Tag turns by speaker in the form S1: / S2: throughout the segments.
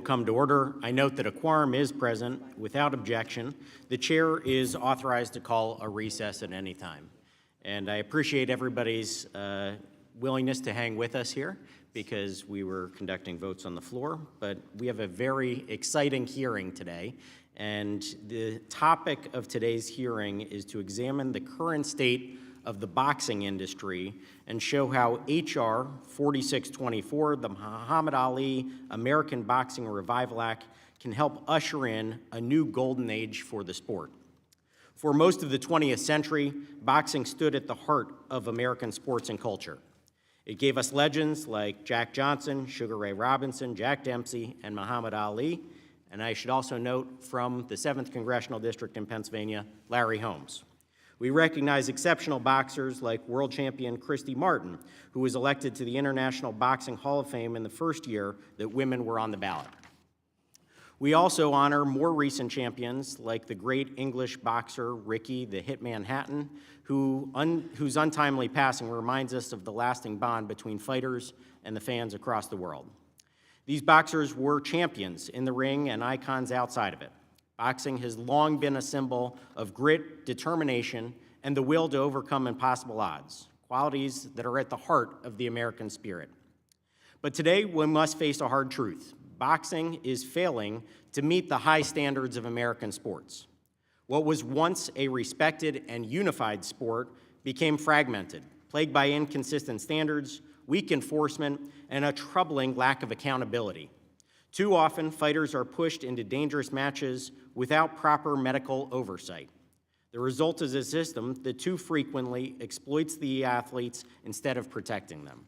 S1: Come to order. I note that a quorum is present. Without objection, the chair is authorized to call a recess at any time. And I appreciate everybody's willingness to hang with us here because we were conducting votes on the floor, but we have a very exciting hearing today. And the topic of today's hearing is to examine the current state of the boxing industry and show how H.R. 4624, the Muhammad Ali American Boxing Revival Act, can help usher in a new golden age for the sport. For most of the 20th century, boxing stood at the heart of American sports and culture. It gave us legends like Jack Johnson, Sugar Ray Robinson, Jack Dempsey, and Muhammad Ali, and I should also note from the 7th Congressional District in Pennsylvania, Larry Holmes. We recognize exceptional boxers like world champion Christy Martin, who was elected to the International Boxing Hall of Fame in the first year that women were on the ballot. We also honor more recent champions like the great English boxer Ricky the Hitman Hatton, whose untimely passing reminds us of the lasting bond between fighters and the fans across the world. These boxers were champions in the ring and icons outside of it. Boxing has long been a symbol of grit, determination, and the will to overcome impossible odds, qualities that are at the heart of the American spirit. But today, we must face a hard truth. Boxing is failing to meet the high standards of American sports. What was once a respected and unified sport became fragmented, plagued by inconsistent standards, weak enforcement, and a troubling lack of accountability. Too often, fighters are pushed into dangerous matches without proper medical oversight. The result is a system that too frequently exploits the athletes instead of protecting them.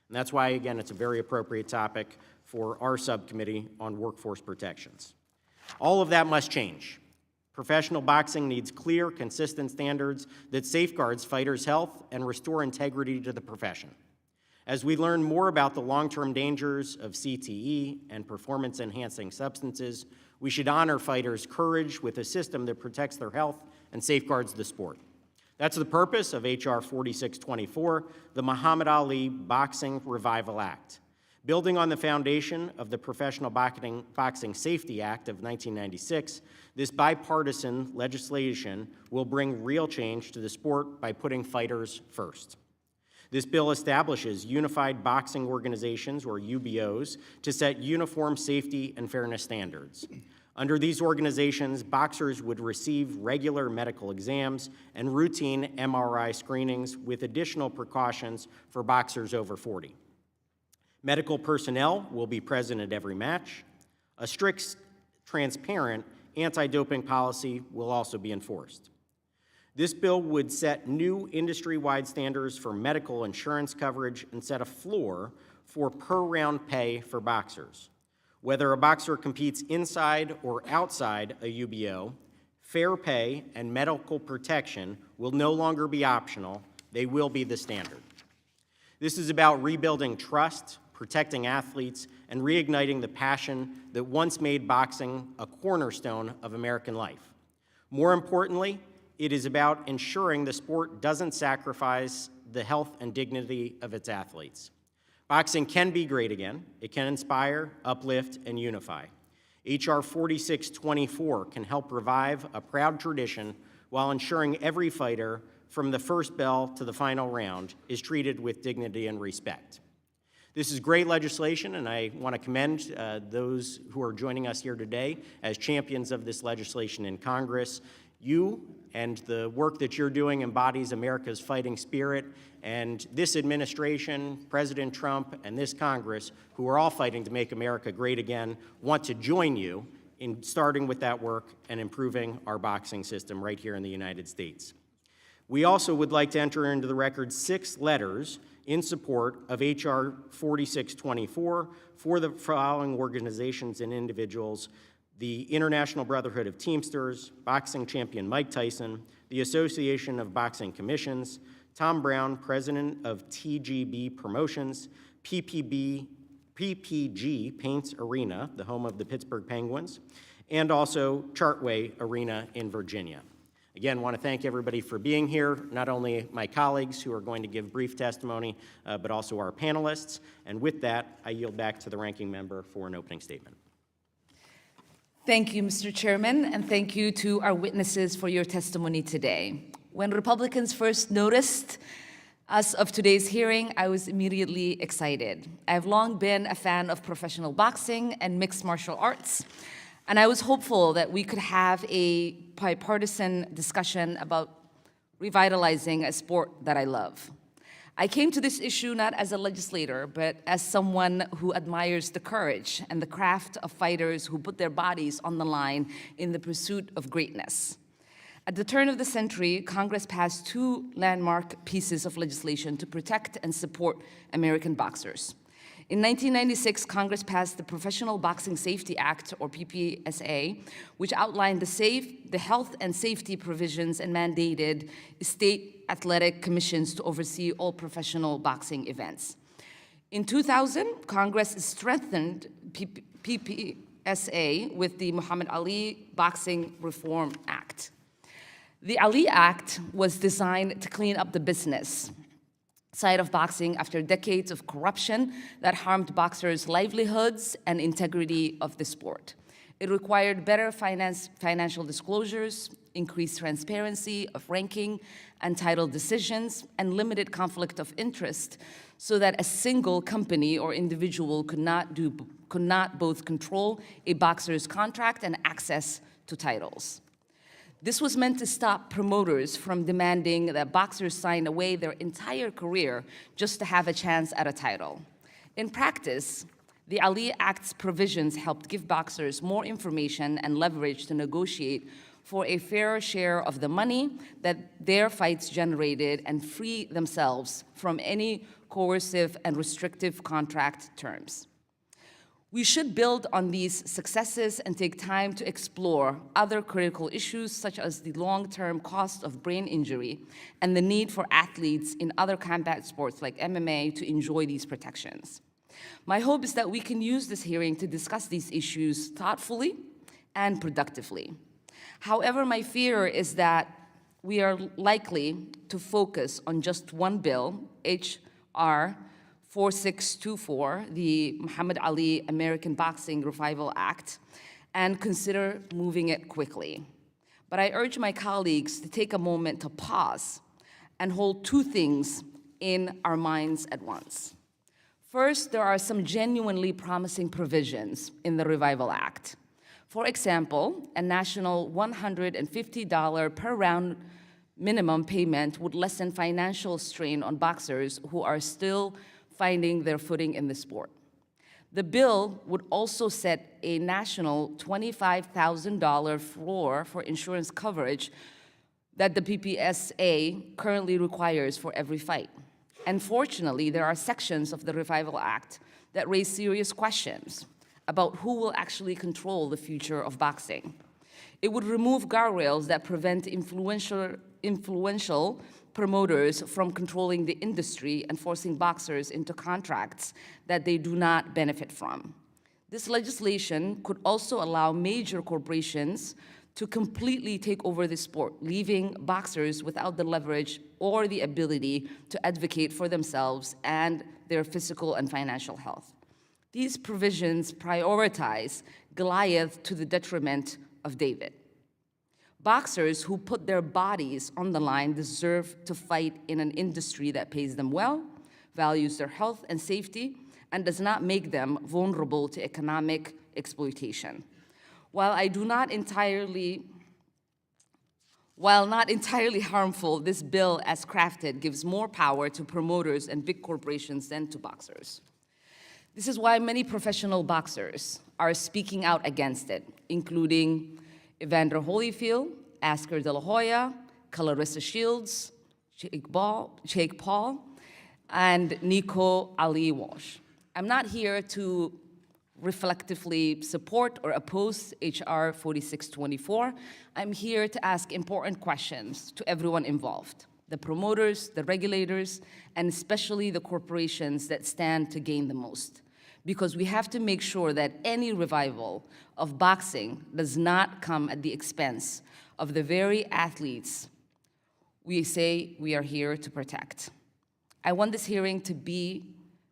S1: And that's why, again, it's a very appropriate topic for our subcommittee on workforce protections. All of that must change. Professional boxing needs clear, consistent standards that safeguards fighters' health and restore integrity to the profession. As we learn more about the long-term dangers of CTE and performance-enhancing substances, we should honor fighters' courage with a system that protects their health and safeguards the sport. That's the purpose of H.R. 4624, the Muhammad Ali Boxing Revival Act. Building on the foundation of the Professional Boxing Safety Act of 1996, this bipartisan legislation will bring real change to the sport by putting fighters first. This bill establishes unified boxing organizations, or UBOs, to set uniform safety and fairness standards. Under these organizations, boxers would receive regular medical exams and routine MRI screenings with additional precautions for boxers over 40. Medical personnel will be present at every match. A strict, transparent anti-doping policy will also be enforced. This bill would set new industry-wide standards for medical insurance coverage and set a floor for per-round pay for boxers. Whether a boxer competes inside or outside a UBO, fair pay and medical protection will no longer be optional. They will be the standard. This is about rebuilding trust, protecting athletes, and reigniting the passion that once made boxing a cornerstone of American life. More importantly, it is about ensuring the sport doesn't sacrifice the health and dignity of its athletes. Boxing can be great again. It can inspire, uplift, and unify. H.R. 4624 can help revive a proud tradition while ensuring every fighter, from the first bell to the final round, is treated with dignity and respect. This is great legislation, and I want to commend those who are joining us here today as champions of this legislation in Congress. You and the work that you're doing embodies America's fighting spirit, and this administration, President Trump, and this Congress, who are all fighting to make America great again, want to join you in starting with that work and improving our boxing system right here in the United States. We also would like to enter into the record 6 letters in support of H.R. 4624 for the following organizations and individuals: the International Brotherhood of Teamsters, boxing champion Mike Tyson, the Association of Boxing Commissions, Tom Brown, president of TGB Promotions, PPG Paints Arena, the home of the Pittsburgh Penguins, and also Chartway Arena in Virginia. Again, I want to thank everybody for being here, not only my colleagues who are going to give brief testimony, but also our panelists. And with that, I yield back to the ranking member for an opening statement.
S2: Thank you, Mr. Chairman, and thank you to our witnesses for your testimony today. When Republicans first noticed us of today's hearing, I was immediately excited. I've long been a fan of professional boxing and mixed martial arts, and I was hopeful that we could have a bipartisan discussion about revitalizing a sport that I love. I came to this issue not as a legislator, but as someone who admires the courage and the craft of fighters who put their bodies on the line in the pursuit of greatness. At the turn of the century, Congress passed two landmark pieces of legislation to protect and support American boxers. In 1996, Congress passed the Professional Boxing Safety Act, or PPSA, which outlined the health and safety provisions and mandated state athletic commissions to oversee all professional boxing events. In 2000, Congress strengthened PPSA with the Muhammad Ali Boxing Reform Act. The Ali Act was designed to clean up the business side of boxing after decades of corruption that harmed boxers' livelihoods and integrity of the sport. It required better financial disclosures, increased transparency of ranking and title decisions, and limited conflict of interest so that a single company or individual could not both control a boxer's contract and access to titles. This was meant to stop promoters from demanding that boxers sign away their entire career just to have a chance at a title. In practice, the Ali Act's provisions helped give boxers more information and leverage to negotiate for a fair share of the money that their fights generated and free themselves from any coercive and restrictive contract terms. We should build on these successes and take time to explore other critical issues such as the long-term cost of brain injury and the need for athletes in other combat sports like MMA to enjoy these protections. My hope is that we can use this hearing to discuss these issues thoughtfully and productively. However, my fear is that we are likely to focus on just one bill, H.R. 4624, the Muhammad Ali American Boxing Revival Act, and consider moving it quickly. But I urge my colleagues to take a moment to pause and hold two things in our minds at once. First, there are some genuinely promising provisions in the Revival Act. For example, a national $150 per round minimum payment would lessen financial strain on boxers who are still finding their footing in the sport. The bill would also set a national $25,000 floor for insurance coverage that the PPSA currently requires for every fight. Unfortunately, there are sections of the Revival Act that raise serious questions about who will actually control the future of boxing. It would remove guardrails that prevent influential promoters from controlling the industry and forcing boxers into contracts that they do not benefit from. This legislation could also allow major corporations to completely take over the sport, leaving boxers without the leverage or the ability to advocate for themselves and their physical and financial health. These provisions prioritize Goliath to the detriment of David. Boxers who put their bodies on the line deserve to fight in an industry that pays them well, values their health and safety, and does not make them vulnerable to economic exploitation. While not entirely harmful, this bill as crafted gives more power to promoters and big corporations than to boxers. This is why many professional boxers are speaking out against it, including Evander Holyfield, Oscar De La Hoya, Clarissa Shields, Jake Paul, and Nico Ali Walsh. I'm not here to reflectively support or oppose H.R. 4624. I'm here to ask important questions to everyone involved, the promoters, the regulators, and especially the corporations that stand to gain the most. Because we have to make sure that any revival of boxing does not come at the expense of the very athletes we say we are here to protect. I want this hearing to be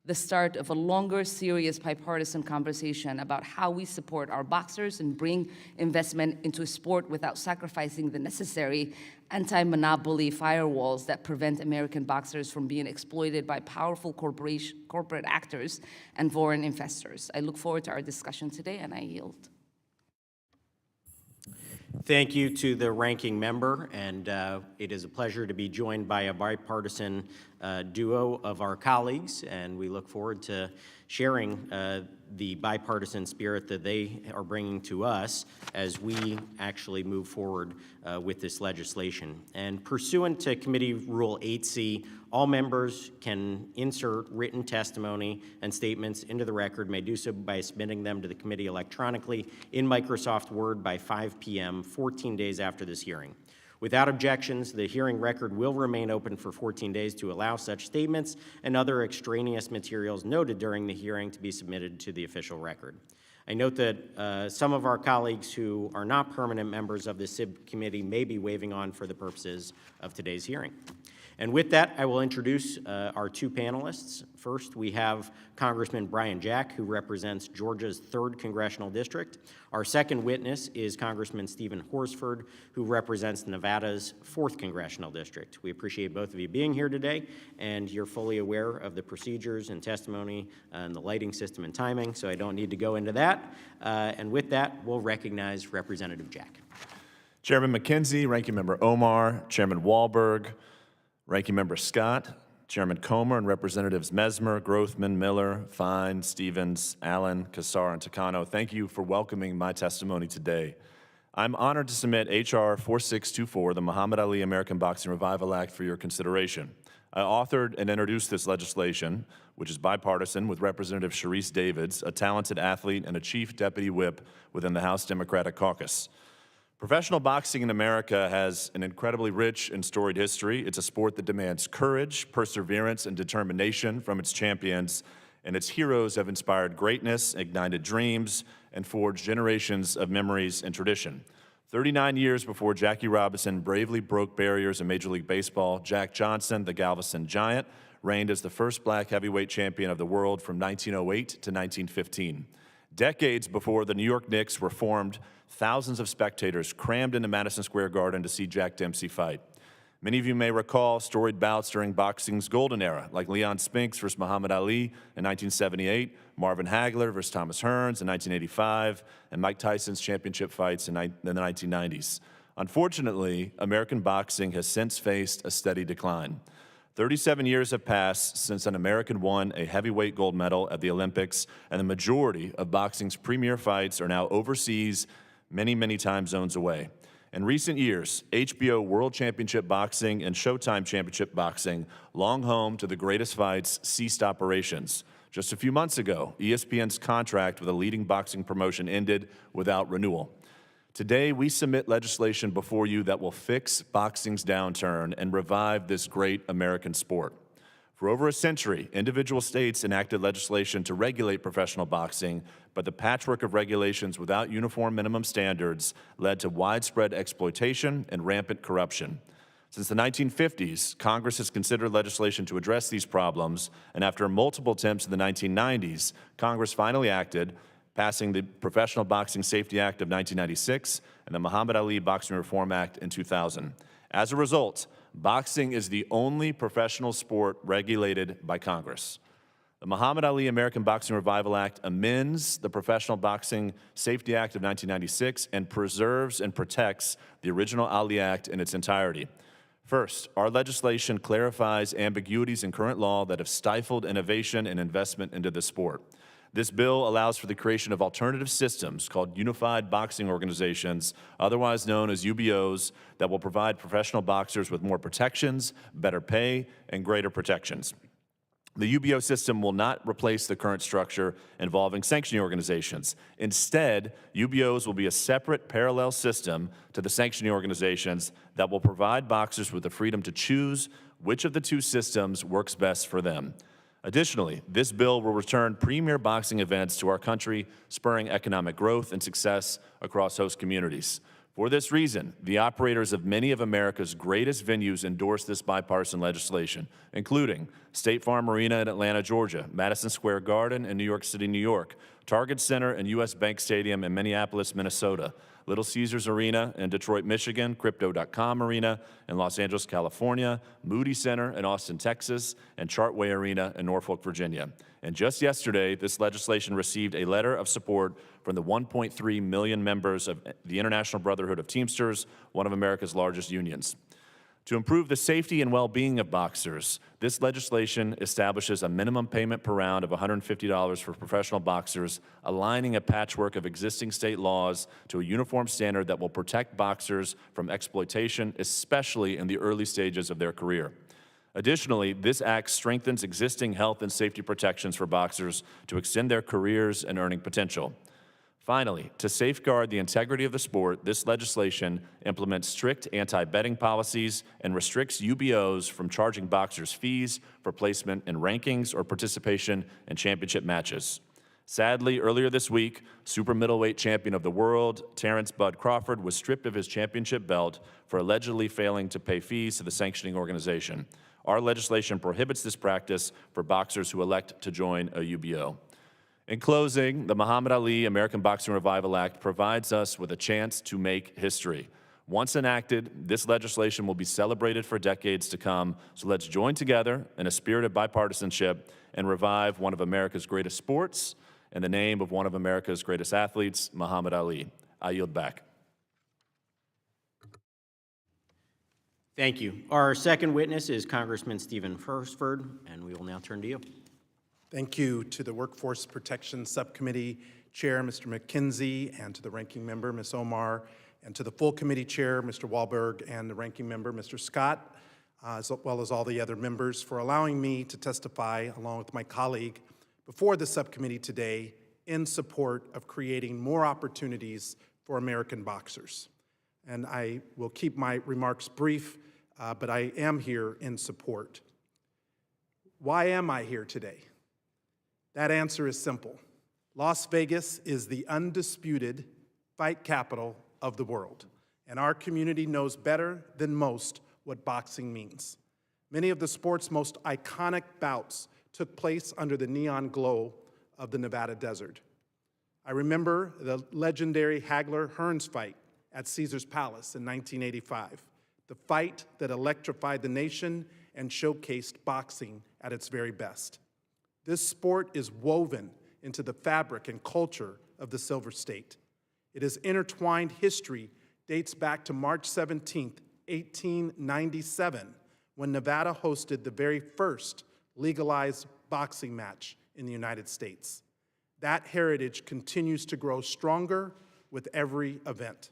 S2: the start of a longer, serious, bipartisan conversation about how we support our boxers and bring investment into a sport without sacrificing the necessary anti-monopoly firewalls that prevent American boxers from being exploited by powerful corporate actors and foreign investors. I look forward to our discussion today, and I yield.
S1: Thank you to the ranking member, and it is a pleasure to be joined by a bipartisan duo of our colleagues, and we look forward to sharing the bipartisan spirit that they are bringing to us as we actually move forward with this legislation. And pursuant to Committee Rule 8C, all members can insert written testimony and statements into the record, may do so by submitting them to the committee electronically in Microsoft Word by 5 p.m., 14 days after this hearing. Without objections, the hearing record will remain open for 14 days to allow such statements and other extraneous materials noted during the hearing to be submitted to the official record. I note that some of our colleagues who are not permanent members of the subcommittee may be waiving on for the purposes of today's hearing. And with that, I will introduce our two panelists. First, we have Congressman Brian Jack, who represents Georgia's 3rd Congressional District. Our second witness is Congressman Stephen Horsford, who represents Nevada's 4th Congressional District. We appreciate both of you being here today, and you're fully aware of the procedures and testimony and the lighting system and timing, so I don't need to go into that. And with that, we'll recognize Representative Jack.
S3: Chairman Mackenzie, Ranking Member Omar, Chairman Wahlberg, Ranking Member Scott, Chairman Comer, and Representatives Mesmer, Grothman, Miller, Fine, Stevens, Allen, Kassar, and Takano, thank you for welcoming my testimony today. I'm honored to submit H.R. 4624, the Muhammad Ali American Boxing Revival Act, for your consideration. I authored and introduced this legislation, which is bipartisan, with Representative Sharice Davids, a talented athlete and a chief deputy whip within the House Democratic Caucus. Professional boxing in America has an incredibly rich and storied history. It's a sport that demands courage, perseverance, and determination from its champions, and its heroes have inspired greatness, ignited dreams, and forged generations of memories and tradition. 39 years before Jackie Robinson bravely broke barriers in Major League Baseball, Jack Johnson, the Galveston Giant, reigned as the first black heavyweight champion of the world from 1908 to 1915. Decades before the New York Knicks were formed, thousands of spectators crammed into Madison Square Garden to see Jack Dempsey fight. Many of you may recall storied bouts during boxing's golden era, like Leon Spinks versus Muhammad Ali in 1978, Marvin Hagler versus Thomas Hearns in 1985, and Mike Tyson's championship fights in the 1990s. Unfortunately, American boxing has since faced a steady decline. 37 years have passed since an American won a heavyweight gold medal at the Olympics, and the majority of boxing's premier fights are now overseas, many, many time zones away. In recent years, HBO World Championship Boxing and Showtime Championship Boxing, long home to the greatest fights, ceased operations. Just a few months ago, ESPN's contract with a leading boxing promotion ended without renewal. Today, we submit legislation before you that will fix boxing's downturn and revive this great American sport. For over a century, individual states enacted legislation to regulate professional boxing, but the patchwork of regulations without uniform minimum standards led to widespread exploitation and rampant corruption. Since the 1950s, Congress has considered legislation to address these problems, and after multiple attempts in the 1990s, Congress finally acted, passing the Professional Boxing Safety Act of 1996 and the Muhammad Ali Boxing Reform Act in 2000. As a result, boxing is the only professional sport regulated by Congress. The Muhammad Ali American Boxing Revival Act amends the Professional Boxing Safety Act of 1996 and preserves and protects the original Ali Act in its entirety. First, our legislation clarifies ambiguities in current law that have stifled innovation and investment into the sport. This bill allows for the creation of alternative systems called Unified Boxing Organizations, otherwise known as UBOs, that will provide professional boxers with more protections, better pay, and greater protections. The UBO system will not replace the current structure involving sanctioning organizations. Instead, UBOs will be a separate parallel system to the sanctioning organizations that will provide boxers with the freedom to choose which of the two systems works best for them. Additionally, this bill will return premier boxing events to our country, spurring economic growth and success across host communities. For this reason, the operators of many of America's greatest venues endorsed this bipartisan legislation, including State Farm Arena in Atlanta, Georgia, Madison Square Garden in New York City, New York, Target Center and U.S. Bank Stadium in Minneapolis, Minnesota, Little Caesars Arena in Detroit, Michigan, Crypto.com Arena in Los Angeles, California, Moody Center in Austin, Texas, and Chartway Arena in Norfolk, Virginia. And just yesterday, this legislation received a letter of support from the 1.3 million members of the International Brotherhood of Teamsters, one of America's largest unions. To improve the safety and well-being of boxers, this legislation establishes a minimum payment per round of $150 for professional boxers, aligning a patchwork of existing state laws to a uniform standard that will protect boxers from exploitation, especially in the early stages of their career. Additionally, this act strengthens existing health and safety protections for boxers to extend their careers and earning potential. Finally, to safeguard the integrity of the sport, this legislation implements strict anti-betting policies and restricts UBOs from charging boxers fees for placement in rankings or participation in championship matches. Sadly, earlier this week, super middleweight champion of the world, Terrence Bud Crawford, was stripped of his championship belt for allegedly failing to pay fees to the sanctioning organization. Our legislation prohibits this practice for boxers who elect to join a UBO. In closing, the Muhammad Ali American Boxing Revival Act provides us with a chance to make history. Once enacted, this legislation will be celebrated for decades to come, so let's join together in a spirit of bipartisanship and revive one of America's greatest sports in the name of one of America's greatest athletes, Muhammad Ali. I yield back.
S1: Thank you. Our second witness is Congressman Stephen Horsford, and we will now turn to you.
S4: Thank you to the Workforce Protection Subcommittee Chair, Mr. Mackenzie, and to the Ranking Member, Ms. Omar, and to the full committee chair, Mr. Wahlberg, and the Ranking Member, Mr. Scott, as well as all the other members, for allowing me to testify, along with my colleague, before the subcommittee today in support of creating more opportunities for American boxers. And I will keep my remarks brief, but I am here in support. Why am I here today? That answer is simple. Las Vegas is the undisputed fight capital of the world, and our community knows better than most what boxing means. Many of the sport's most iconic bouts took place under the neon glow of the Nevada desert. I remember the legendary Hagler-Hearns fight at Caesar's Palace in 1985, the fight that electrified the nation and showcased boxing at its very best. This sport is woven into the fabric and culture of the Silver State. It is intertwined history dates back to March 17, 1897, when Nevada hosted the very first legalized boxing match in the United States. That heritage continues to grow stronger with every event.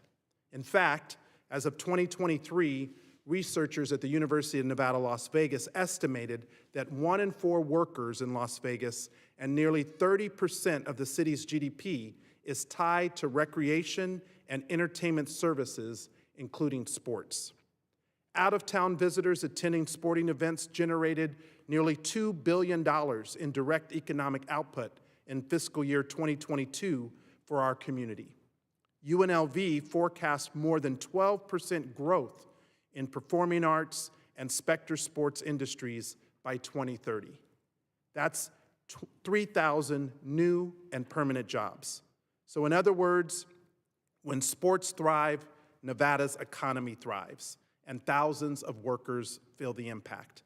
S4: In fact, as of 2023, researchers at the University of Nevada, Las Vegas estimated that 1 in 4 workers in Las Vegas and nearly 30% of the city's GDP is tied to recreation and entertainment services, including sports. Out-of-town visitors attending sporting events generated nearly $2 billion in direct economic output in fiscal year 2022 for our community. UNLV forecast more than 12% growth in performing arts and specter sports industries by 2030. That's 3,000 new and permanent jobs. So in other words, when sports thrive, Nevada's economy thrives, and thousands of workers feel the impact.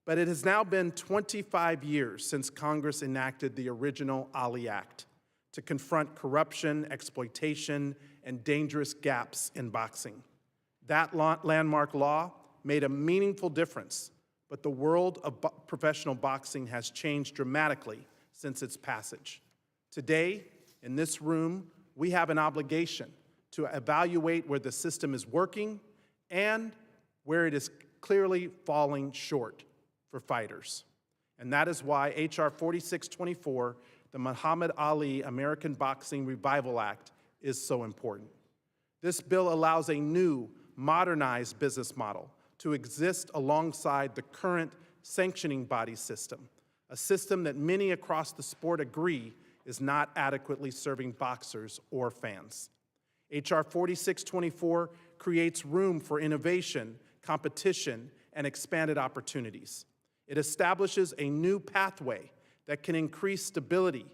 S4: But it has now been 25 years since Congress enacted the original Ali Act to confront corruption, exploitation, and dangerous gaps in boxing. That landmark law made a meaningful difference, but the world of professional boxing has changed dramatically since its passage. Today, in this room, we have an obligation to evaluate where the system is working and where it is clearly falling short for fighters. And that is why H.R. 4624, the Muhammad Ali American Boxing Revival Act, is so important. This bill allows a new, modernized business model to exist alongside the current sanctioning body system, a system that many across the sport agree is not adequately serving boxers or fans. H.R. 4624 creates room for innovation, competition, and expanded opportunities. It establishes a new pathway that can increase stability,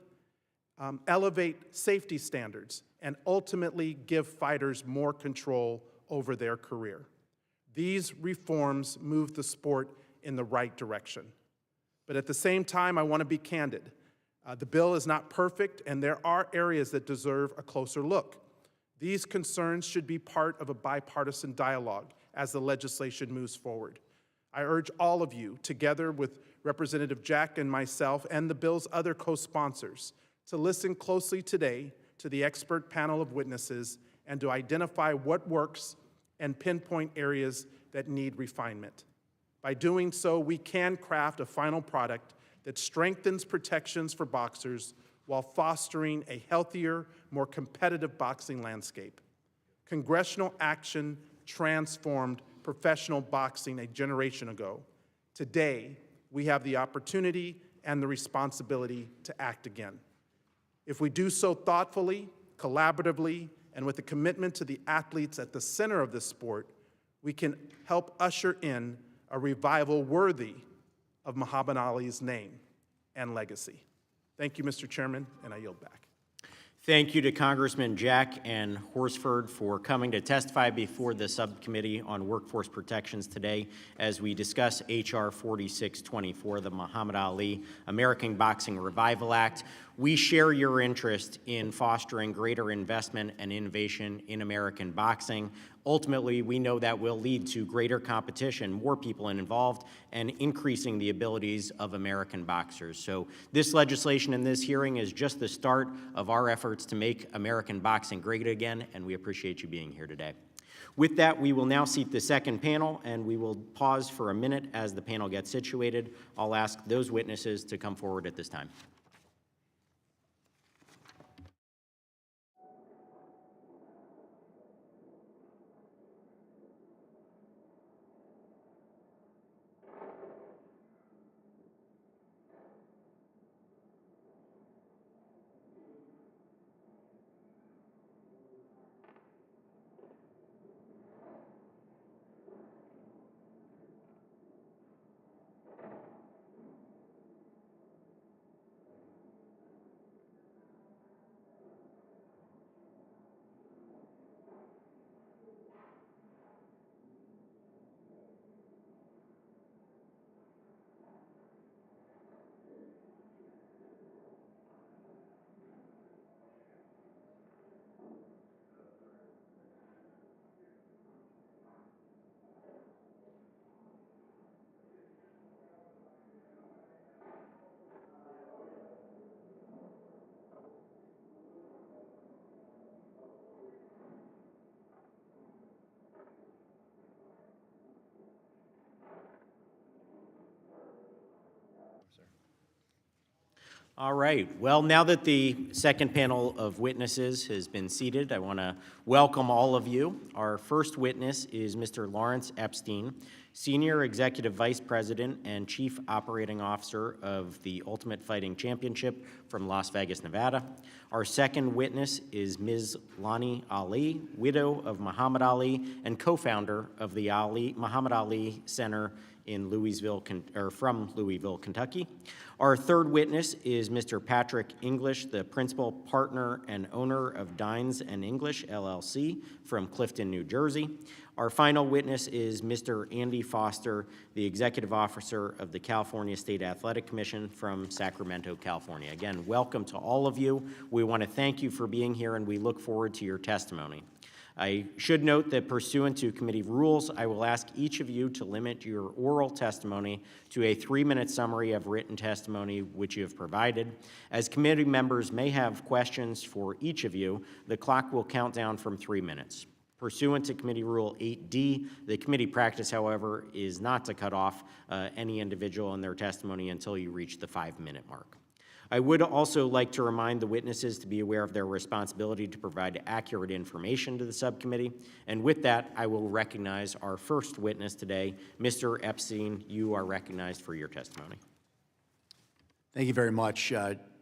S4: elevate safety standards, and ultimately give fighters more control over their career. These reforms move the sport in the right direction. But at the same time, I want to be candid. The bill is not perfect, and there are areas that deserve a closer look. These concerns should be part of a bipartisan dialogue as the legislation moves forward. I urge all of you, together with Representative Jack and myself and the bill's other co-sponsors, to listen closely today to the expert panel of witnesses and to identify what works and pinpoint areas that need refinement. By doing so, we can craft a final product that strengthens protections for boxers while fostering a healthier, more competitive boxing landscape. Congressional action transformed professional boxing a generation ago. Today, we have the opportunity and the responsibility to act again. If we do so thoughtfully, collaboratively, and with a commitment to the athletes at the center of this sport, we can help usher in a revival worthy of Muhammad Ali's name and legacy. Thank you, Mr. Chairman, and I yield back.
S1: Thank you to Congressman Jack and Horsford for coming to testify before the Subcommittee on Workforce Protections today as we discuss H.R. 4624, the Muhammad Ali American Boxing Revival Act. We share your interest in fostering greater investment and innovation in American boxing. Ultimately, we know that will lead to greater competition, more people involved, and increasing the abilities of American boxers. So this legislation in this hearing is just the start of our efforts to make American boxing great again, and we appreciate you being here today. With that, we will now seat the second panel, and we will pause for a minute as the panel gets situated. I'll ask those witnesses to come forward at this time. All right. Well, now that the second panel of witnesses has been seated, I want to welcome all of you. Our first witness is Mr. Lawrence Epstein, Senior Executive Vice President and Chief Operating Officer of the Ultimate Fighting Championship from Las Vegas, Nevada. Our second witness is Ms. Lonnie Ali, widow of Muhammad Ali and co-founder of the Muhammad Ali Center in from Louisville, Kentucky. Our third witness is Mr. Patrick English, the principal partner and owner of Dines and English, LLC, from Clifton, New Jersey. Our final witness is Mr. Andy Foster, the executive officer of the California State Athletic Commission from Sacramento, California. Again, welcome to all of you. We want to thank you for being here, and we look forward to your testimony. I should note that pursuant to committee rules, I will ask each of you to limit your oral testimony to a 3-minute summary of written testimony which you have provided. As committee members may have questions for each of you, the clock will count down from 3 minutes. Pursuant to Committee Rule 8D, the committee practice, however, is not to cut off any individual in their testimony until you reach the 5-minute mark. I would also like to remind the witnesses to be aware of their responsibility to provide accurate information to the subcommittee. And with that, I will recognize our first witness today. Mr. Epstein, you are recognized for your testimony.
S5: Thank you very much.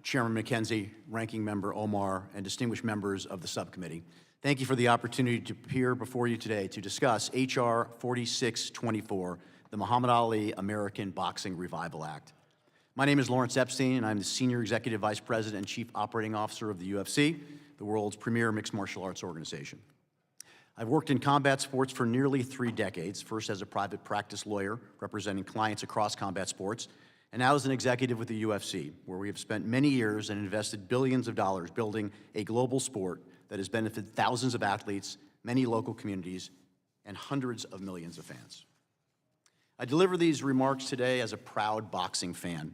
S5: Chairman Mackenzie, Ranking Member Omar, and distinguished members of the subcommittee. Thank you for the opportunity to appear before you today to discuss H.R. 4624, the Muhammad Ali American Boxing Revival Act. My name is Lawrence Epstein, and I'm the Senior Executive Vice President and Chief Operating Officer of the UFC, the world's premier mixed martial arts organization. I've worked in combat sports for nearly 3 decades, first as a private practice lawyer representing clients across combat sports, and now as an executive with the UFC, where we have spent many years and invested billions of dollars building a global sport that has benefited thousands of athletes, many local communities, and hundreds of millions of fans. I deliver these remarks today as a proud boxing fan.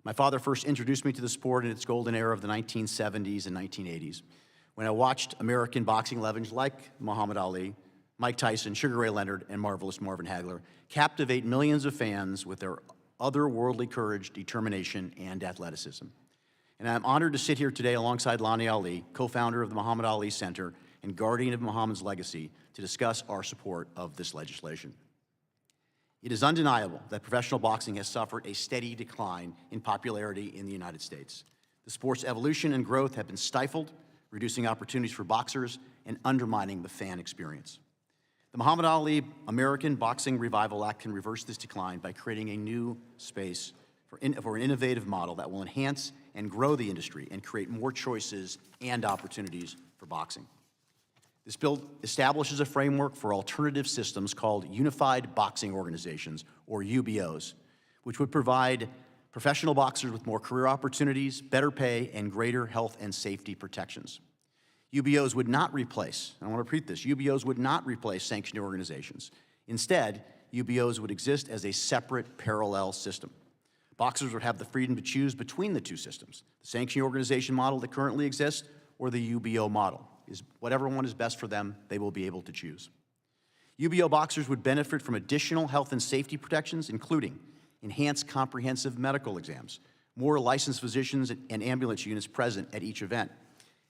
S5: My father first introduced me to the sport in its golden era of the 1970s and 1980s, when I watched American boxing legends like Muhammad Ali, Mike Tyson, Sugar Ray Leonard, and marvelous Marvin Hagler captivate millions of fans with their otherworldly courage, determination, and athleticism. And I'm honored to sit here today alongside Lonnie Ali, co-founder of the Muhammad Ali Center and guardian of Muhammad's legacy, to discuss our support of this legislation. It is undeniable that professional boxing has suffered a steady decline in popularity in the United States. The sport's evolution and growth have been stifled, reducing opportunities for boxers and undermining the fan experience. The Muhammad Ali American Boxing Revival Act can reverse this decline by creating a new space for an innovative model that will enhance and grow the industry and create more choices and opportunities for boxing. This bill establishes a framework for alternative systems called Unified Boxing Organizations, or UBOs, which would provide professional boxers with more career opportunities, better pay, and greater health and safety protections. UBOs would not replace, and I want to repeat this, UBOs would not replace sanctioned organizations. Instead, UBOs would exist as a separate parallel system. Boxers would have the freedom to choose between the two systems, the sanctioned organization model that currently exists or the UBO model. Whatever one is best for them, they will be able to choose. UBO boxers would benefit from additional health and safety protections, including enhanced comprehensive medical exams, more licensed physicians and ambulance units present at each event,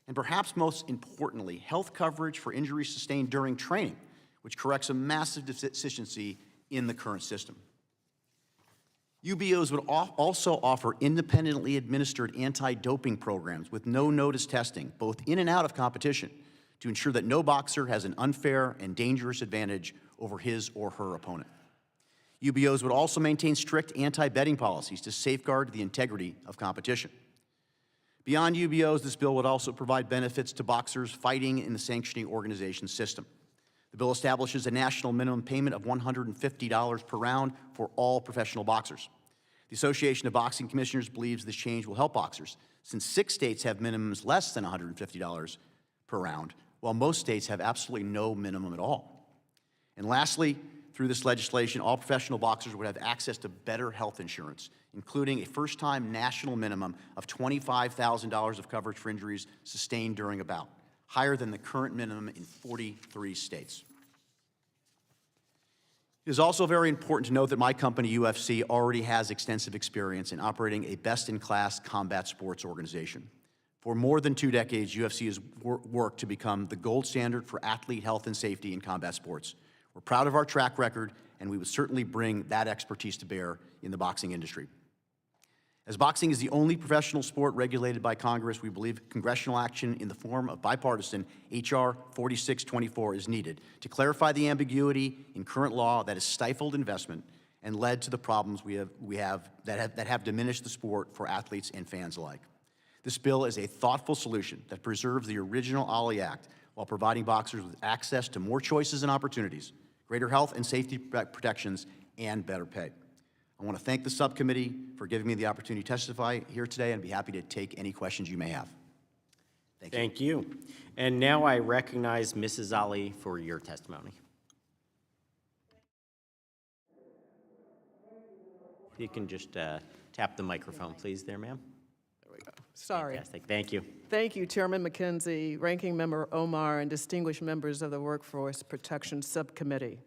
S5: and perhaps most importantly, health coverage for injuries sustained during training, which corrects a massive deficiency in the current system. UBOs would also offer independently administered anti-doping programs with no-notice testing, both in and out of competition, to ensure that no boxer has an unfair and dangerous advantage over his or her opponent. UBOs would also maintain strict anti-betting policies to safeguard the integrity of competition. Beyond UBOs, this bill would also provide benefits to boxers fighting in the sanctioning organization system. The bill establishes a national minimum payment of $150 per round for all professional boxers. The Association of Boxing Commissioners believes this change will help boxers, since 6 states have minimums less than $150 per round, while most states have absolutely no minimum at all. And lastly, through this legislation, all professional boxers would have access to better health insurance, including a first-time national minimum of $25,000 of coverage for injuries sustained during a bout, higher than the current minimum in 43 states. It is also very important to note that my company, UFC, already has extensive experience in operating a best-in-class combat sports organization. For more than 2 decades, UFC has worked to become the gold standard for athlete health and safety in combat sports. We're proud of our track record, and we would certainly bring that expertise to bear in the boxing industry. As boxing is the only professional sport regulated by Congress, we believe congressional action in the form of bipartisan H.R. 4624 is needed to clarify the ambiguity in current law that has stifled investment and led to the problems that have diminished the sport for athletes and fans alike. This bill is a thoughtful solution that preserves the original Ali Act while providing boxers with access to more choices and opportunities, greater health and safety protections, and better pay. I want to thank the subcommittee for giving me the opportunity to testify here today, and be happy to take any questions you may have. Thank you.
S1: Thank you. And now I recognize Mrs. Ali for your testimony. You can just tap the microphone, please, there, ma'am.
S6: There we go. Sorry.
S1: Fantastic. Thank you.
S6: Thank you, Chairman Mackenzie, Ranking Member Omar, and distinguished members of the Workforce Protection Subcommittee.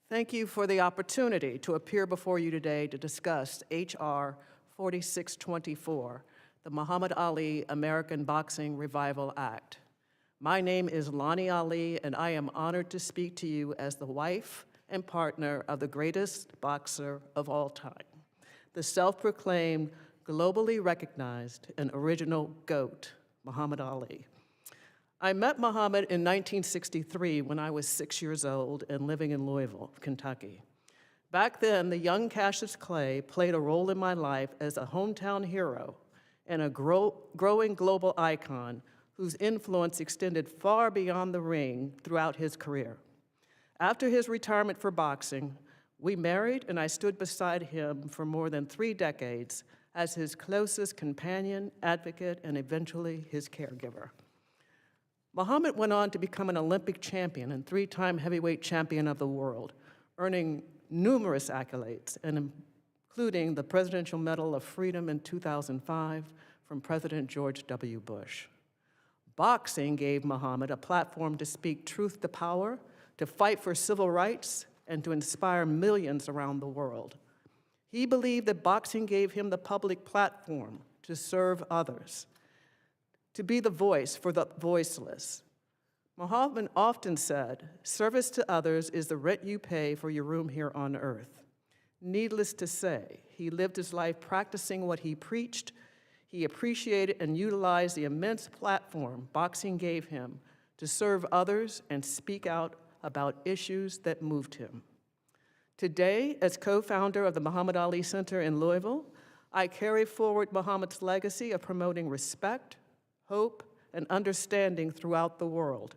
S6: Thank you for the opportunity to appear before you today to discuss H.R. 4624, the Muhammad Ali American Boxing Revival Act. My name is Lonnie Ali, and I am honored to speak to you as the wife and partner of the greatest boxer of all time, the self-proclaimed globally recognized and original GOAT, Muhammad Ali. I met Muhammad in 1963 when I was 6 years old and living in Louisville, Kentucky. Back then, the young Cassius Clay played a role in my life as a hometown hero and a growing global icon whose influence extended far beyond the ring throughout his career. After his retirement for boxing, we married, and I stood beside him for more than 3 decades as his closest companion, advocate, and eventually his caregiver. Muhammad went on to become an Olympic champion and 3-time heavyweight champion of the world, earning numerous accolades, and including the Presidential Medal of Freedom in 2005 from President George W. Bush. Boxing gave Muhammad a platform to speak truth to power, to fight for civil rights, and to inspire millions around the world. He believed that boxing gave him the public platform to serve others, to be the voice for the voiceless. Muhammad often said, "Service to others is the rent you pay for your room here on earth." Needless to say, he lived his life practicing what he preached. He appreciated and utilized the immense platform boxing gave him to serve others and speak out about issues that moved him. Today, as co-founder of the Muhammad Ali Center in Louisville, I carry forward Muhammad's legacy of promoting respect, hope, and understanding throughout the world.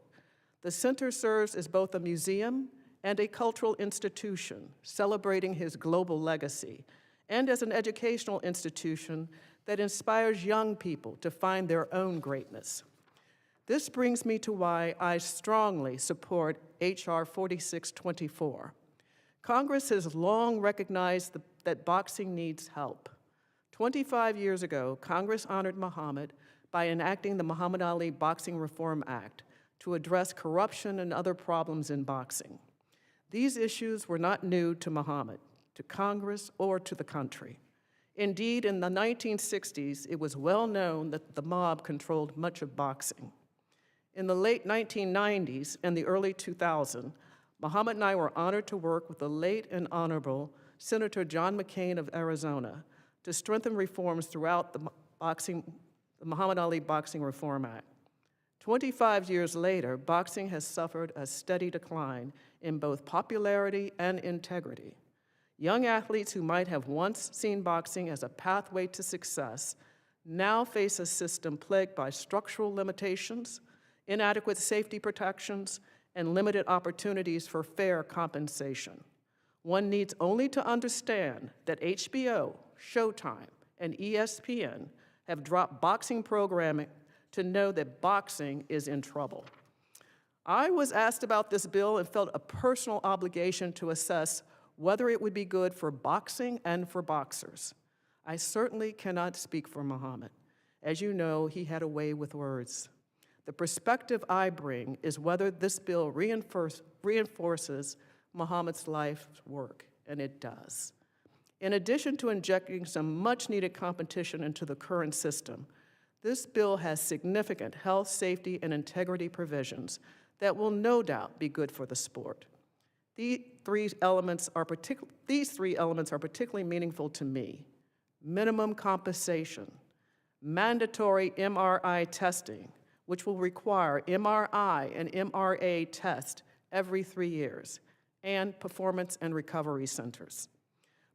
S6: The center serves as both a museum and a cultural institution, celebrating his global legacy, and as an educational institution that inspires young people to find their own greatness. This brings me to why I strongly support H.R. 4624. Congress has long recognized that boxing needs help. 25 years ago, Congress honored Muhammad by enacting the Muhammad Ali Boxing Reform Act to address corruption and other problems in boxing. These issues were not new to Muhammad, to Congress, or to the country. Indeed, in the 1960s, it was well known that the mob controlled much of boxing. In the late 1990s and the early 2000s, Muhammad and I were honored to work with the late and honorable Senator John McCain of Arizona to strengthen reforms throughout the Muhammad Ali Boxing Reform Act. 25 years later, boxing has suffered a steady decline in both popularity and integrity. Young athletes who might have once seen boxing as a pathway to success now face a system plagued by structural limitations, inadequate safety protections, and limited opportunities for fair compensation. One needs only to understand that HBO, Showtime, and ESPN have dropped boxing programming to know that boxing is in trouble. I was asked about this bill and felt a personal obligation to assess whether it would be good for boxing and for boxers. I certainly cannot speak for Muhammad. As you know, he had a way with words. The perspective I bring is whether this bill reinforces Muhammad's life's work, and it does. In addition to injecting some much-needed competition into the current system, this bill has significant health, safety, and integrity provisions that will no doubt be good for the sport. These three elements are particularly meaningful to me. Minimum compensation, mandatory MRI testing, which will require MRI and MRA tests every 3 years, and performance and recovery centers.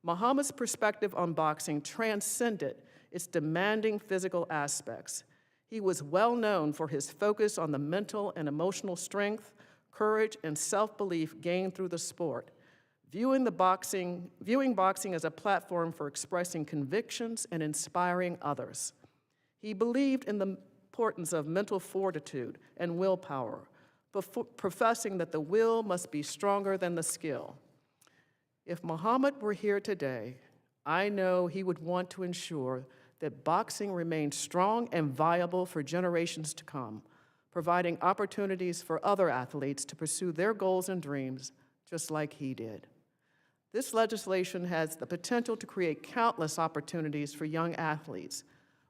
S6: Muhammad's perspective on boxing transcended its demanding physical aspects. He was well known for his focus on the mental and emotional strength, courage, and self-belief gained through the sport, viewing boxing as a platform for expressing convictions and inspiring others. He believed in the importance of mental fortitude and willpower, professing that the will must be stronger than the skill. If Muhammad were here today, I know he would want to ensure that boxing remains strong and viable for generations to come, providing opportunities for other athletes to pursue their goals and dreams just like he did. This legislation has the potential to create countless opportunities for young athletes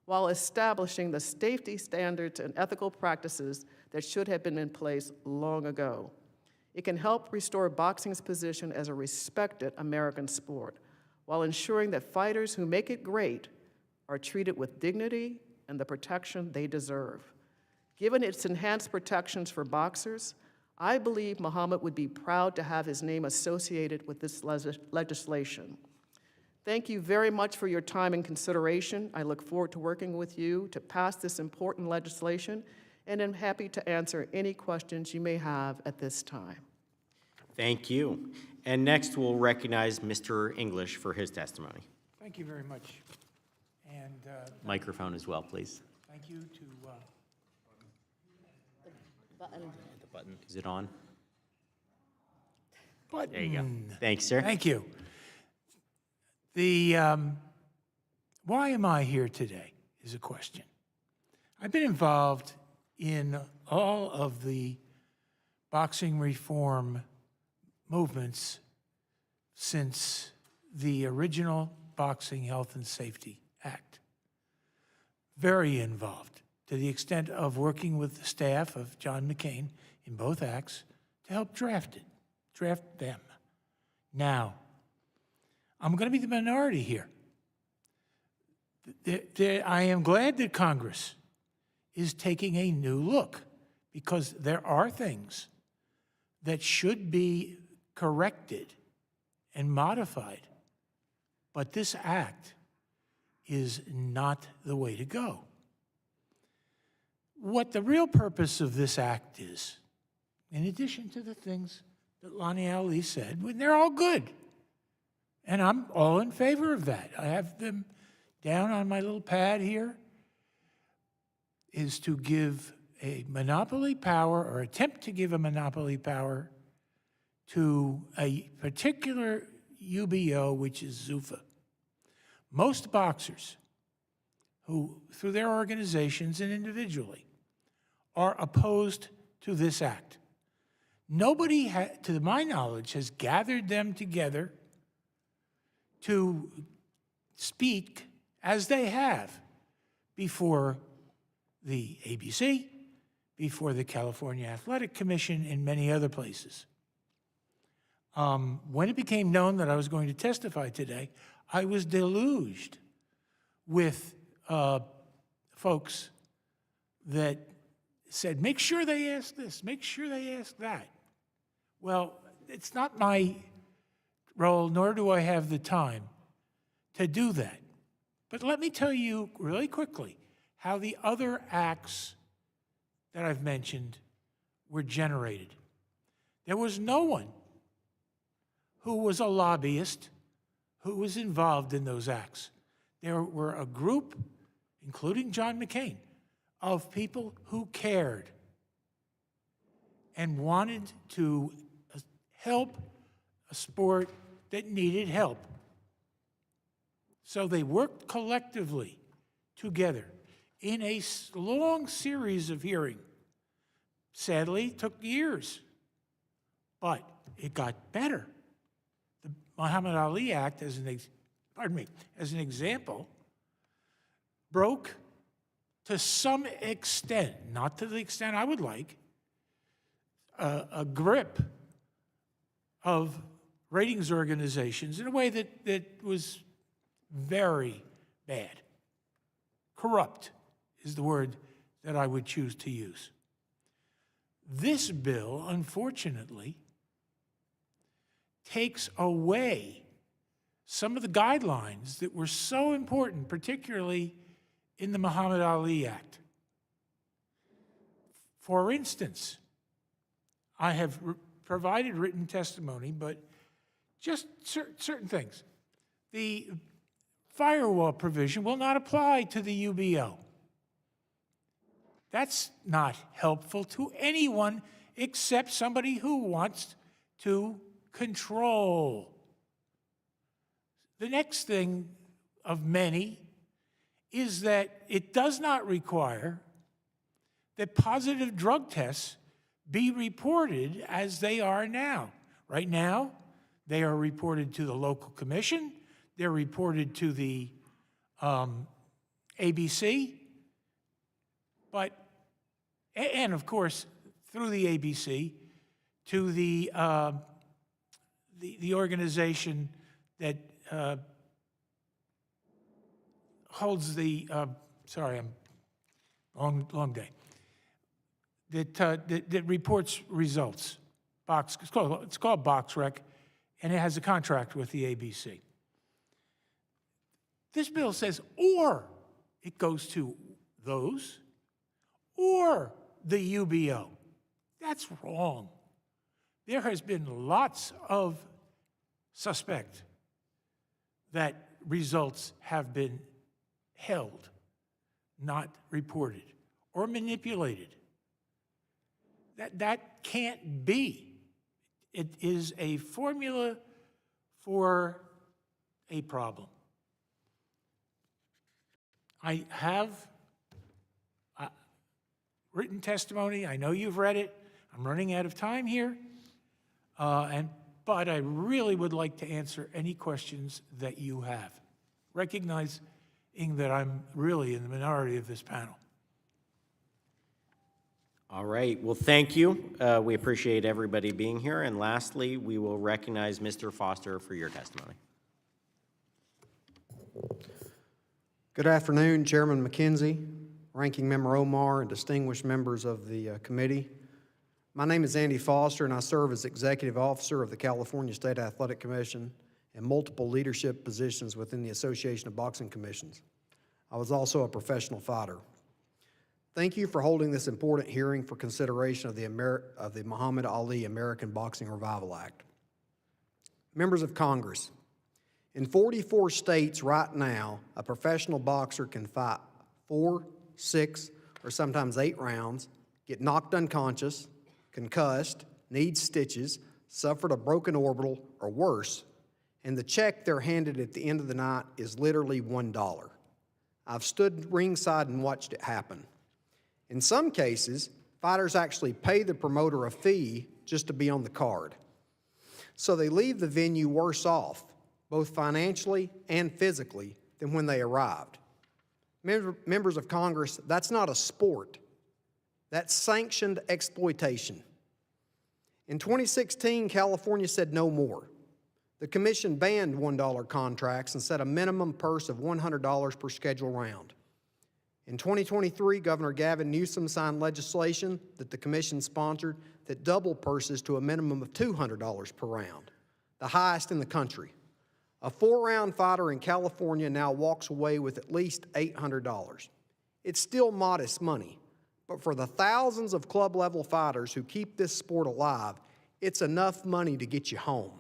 S6: while establishing the safety standards and ethical practices that should have been in place long ago. It can help restore boxing's position as a respected American sport while ensuring that fighters who make it great are treated with dignity and the protection they deserve. Given its enhanced protections for boxers, I believe Muhammad would be proud to have his name associated with this legislation. Thank you very much for your time and consideration. I look forward to working with you to pass this important legislation, and I'm happy to answer any questions you may have at this time.
S1: Thank you. And next, we'll recognize Mr. English for his testimony.
S7: Thank you very much. And
S1: Microphone as well, please.
S7: thank you to,
S1: The button, is it on?
S7: button.
S1: There you go. Thanks, sir.
S7: Thank you. Why am I here today is a question. I've been involved in all of the boxing reform movements since the original Boxing Health and Safety Act. Very involved, to the extent of working with the staff of John McCain in both acts to help draft them. Now, I'm going to be the minority here. I am glad that Congress is taking a new look, because there are things that should be corrected and modified, but this act is not the way to go. What the real purpose of this act is, in addition to the things that Lonnie Ali said, when they're all good, and I'm all in favor of that. I have them down on my little pad here, is to give a monopoly power, or attempt to give a monopoly power, to a particular UBO, which is Zuffa. Most boxers who, through their organizations and individually, are opposed to this act. Nobody, to my knowledge, has gathered them together to speak as they have before the ABC, before the California Athletic Commission, and many other places. When it became known that I was going to testify today, I was deluged with folks that said, make sure they ask this, make sure they ask that. Well, it's not my role, nor do I have the time to do that. But let me tell you really quickly how the other acts that I've mentioned were generated. There was no one who was a lobbyist who was involved in those acts. There were a group, including John McCain, of people who cared and wanted to help a sport that needed help. So they worked collectively together in a long series of hearings. Sadly, it took years, but it got better. The Muhammad Ali Act, as an example, broke to some extent, not to the extent I would like, a grip of ratings organizations in a way that was very bad. Corrupt is the word that I would choose to use. This bill, unfortunately, takes away some of the guidelines that were so important, particularly in the Muhammad Ali Act. For instance, I have provided written testimony, but just certain things. The firewall provision will not apply to the UBO. That's not helpful to anyone except somebody who wants to control. The next thing of many is that it does not require that positive drug tests be reported as they are now. Right now, they are reported to the local commission, they're reported to the ABC, and of course, through the ABC, to the organization that holds the, sorry, long day, that reports results. It's called Box Rec, and it has a contract with the ABC. This bill says, or it goes to those, or the UBO. That's wrong. There has been lots of suspect that results have been held, not reported, or manipulated. That can't be. It is a formula for a problem. I have written testimony. I know you've read it. I'm running out of time here. But I really would like to answer any questions that you have, recognizing that I'm really in the minority of this panel.
S1: All right, well, thank you. We appreciate everybody being here. And lastly, we will recognize Mr. Foster for your testimony.
S8: Good afternoon, Chairman Mackenzie, Ranking Member Omar, and distinguished members of the committee. My name is Andy Foster, and I serve as Executive Officer of the California State Athletic Commission and multiple leadership positions within the Association of Boxing Commissions. I was also a professional fighter. Thank you for holding this important hearing for consideration of the Muhammad Ali American Boxing Revival Act. Members of Congress, in 44 states right now, a professional boxer can fight 4, 6, or sometimes 8 rounds, get knocked unconscious, concussed, needs stitches, suffered a broken orbital, or worse, and the check they're handed at the end of the night is literally $1. I've stood ringside and watched it happen. In some cases, fighters actually pay the promoter a fee just to be on the card. So they leave the venue worse off, both financially and physically, than when they arrived. Members of Congress, that's not a sport. That's sanctioned exploitation. In 2016, California said no more. The commission banned $1 contracts and set a minimum purse of $100 per scheduled round. In 2023, Governor Gavin Newsom signed legislation that the commission sponsored that doubled purses to a minimum of $200 per round, the highest in the country. A 4-round fighter in California now walks away with at least $800. It's still modest money, but for the thousands of club-level fighters who keep this sport alive, it's enough money to get you home.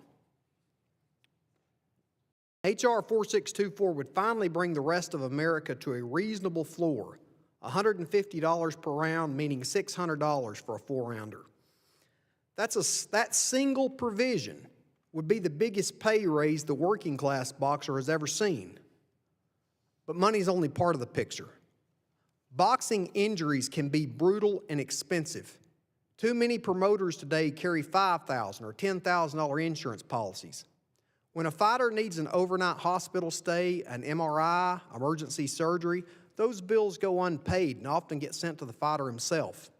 S8: H.R. 4624 would finally bring the rest of America to a reasonable floor, $150 per round, meaning $600 for a 4-rounder. That single provision would be the biggest pay raise the working class boxer has ever seen. But money's only part of the picture. Boxing injuries can be brutal and expensive. Too many promoters today carry $5,000 or $10,000 insurance policies. When a fighter needs an overnight hospital stay, an MRI, emergency surgery, those bills go unpaid and often get sent to the fighter himself.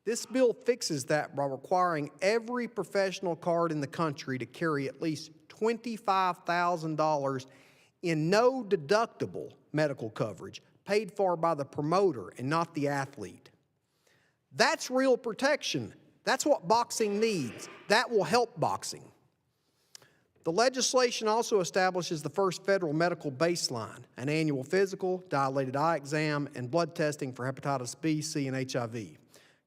S8: This bill fixes that by requiring every professional card in the country to carry at least $25,000 in no deductible medical coverage paid for by the promoter and not the athlete. That's real protection. That's what boxing needs. That will help boxing. The legislation also establishes the first federal medical baseline, an annual physical, dilated eye exam, and blood testing for hepatitis B, C, and HIV.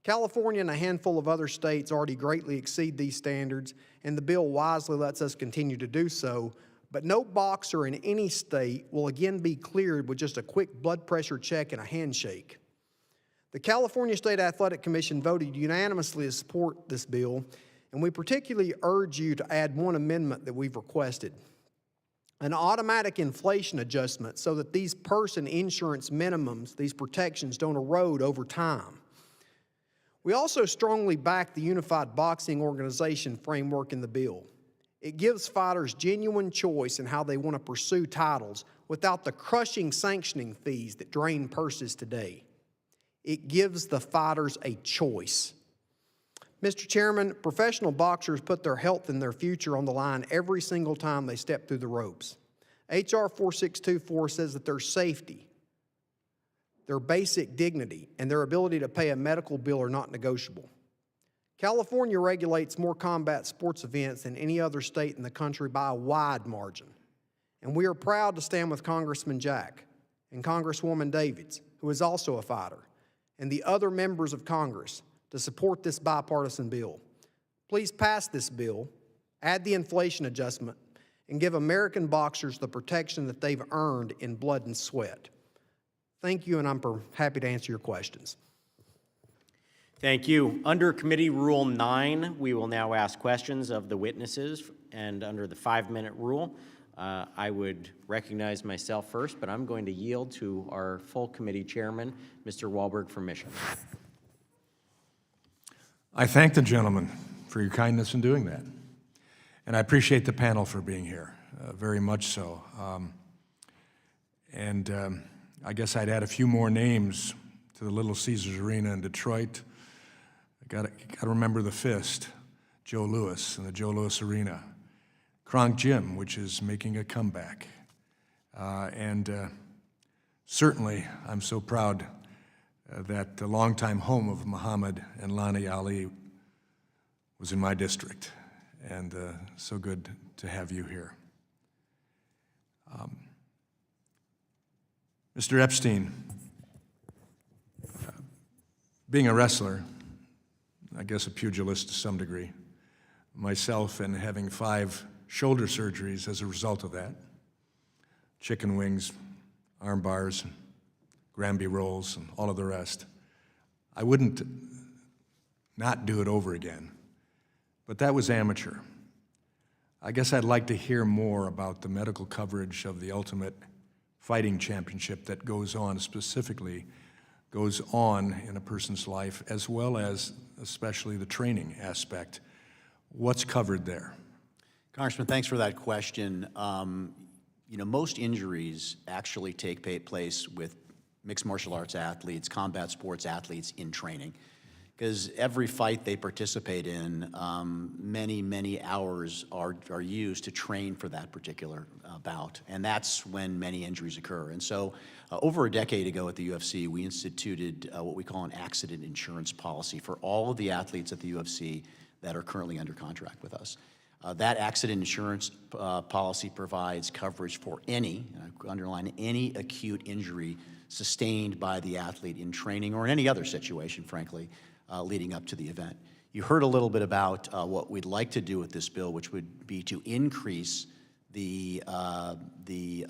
S8: California and a handful of other states already greatly exceed these standards, and the bill wisely lets us continue to do so, but no boxer in any state will again be cleared with just a quick blood pressure check and a handshake. The California State Athletic Commission voted unanimously to support this bill, and we particularly urge you to add one amendment that we've requested: an automatic inflation adjustment so that these person insurance minimums, these protections, don't erode over time. We also strongly back the Unified Boxing Organization framework in the bill. It gives fighters genuine choice in how they want to pursue titles without the crushing sanctioning fees that drain purses today. It gives the fighters a choice. Mr. Chairman, professional boxers put their health and their future on the line every single time they step through the ropes. H.R. 4624 says that their safety, their basic dignity, and their ability to pay a medical bill are not negotiable. California regulates more combat sports events than any other state in the country by a wide margin. And we are proud to stand with Congressman Jack and Congresswoman Davids, who is also a fighter, and the other members of Congress to support this bipartisan bill. Please pass this bill, add the inflation adjustment, and give American boxers the protection that they've earned in blood and sweat. Thank you, and I'm happy to answer your questions.
S1: Thank you. Under Committee Rule 9, we will now ask questions of the witnesses, and under the 5-minute rule, I would recognize myself first, but I'm going to yield to our full committee chairman, Mr. Wahlberg, for mission.
S9: I thank the gentleman for your kindness in doing that. And I appreciate the panel for being here, very much so. I guess I'd add a few more names to the Little Caesars Arena in Detroit. I got to remember the Fist, Joe Louis and the Joe Louis Arena. Kronk Gym, which is making a comeback. Certainly, I'm so proud that the longtime home of Muhammad and Lonnie Ali was in my district, and so good to have you here. Mr. Epstein, being a wrestler, I guess a pugilist to some degree, myself and having 5 shoulder surgeries as a result of that, chicken wings, arm bars, Granby rolls, and all of the rest. I wouldn't not do it over again, but that was amateur. I guess I'd like to hear more about the medical coverage of the Ultimate Fighting Championship that goes on, specifically goes on in a person's life, as well as especially the training aspect. What's covered there?
S5: Congressman, thanks for that question. Most injuries actually take place with mixed martial arts athletes, combat sports athletes in training, because every fight they participate in, many hours are used to train for that particular bout, and that's when many injuries occur. And so over a decade ago at the UFC, we instituted what we call an accident insurance policy for all of the athletes at the UFC that are currently under contract with us. That accident insurance policy provides coverage for any, underline any acute injury sustained by the athlete in training or in any other situation, frankly, leading up to the event. You heard a little bit about what we'd like to do with this bill, which would be to increase the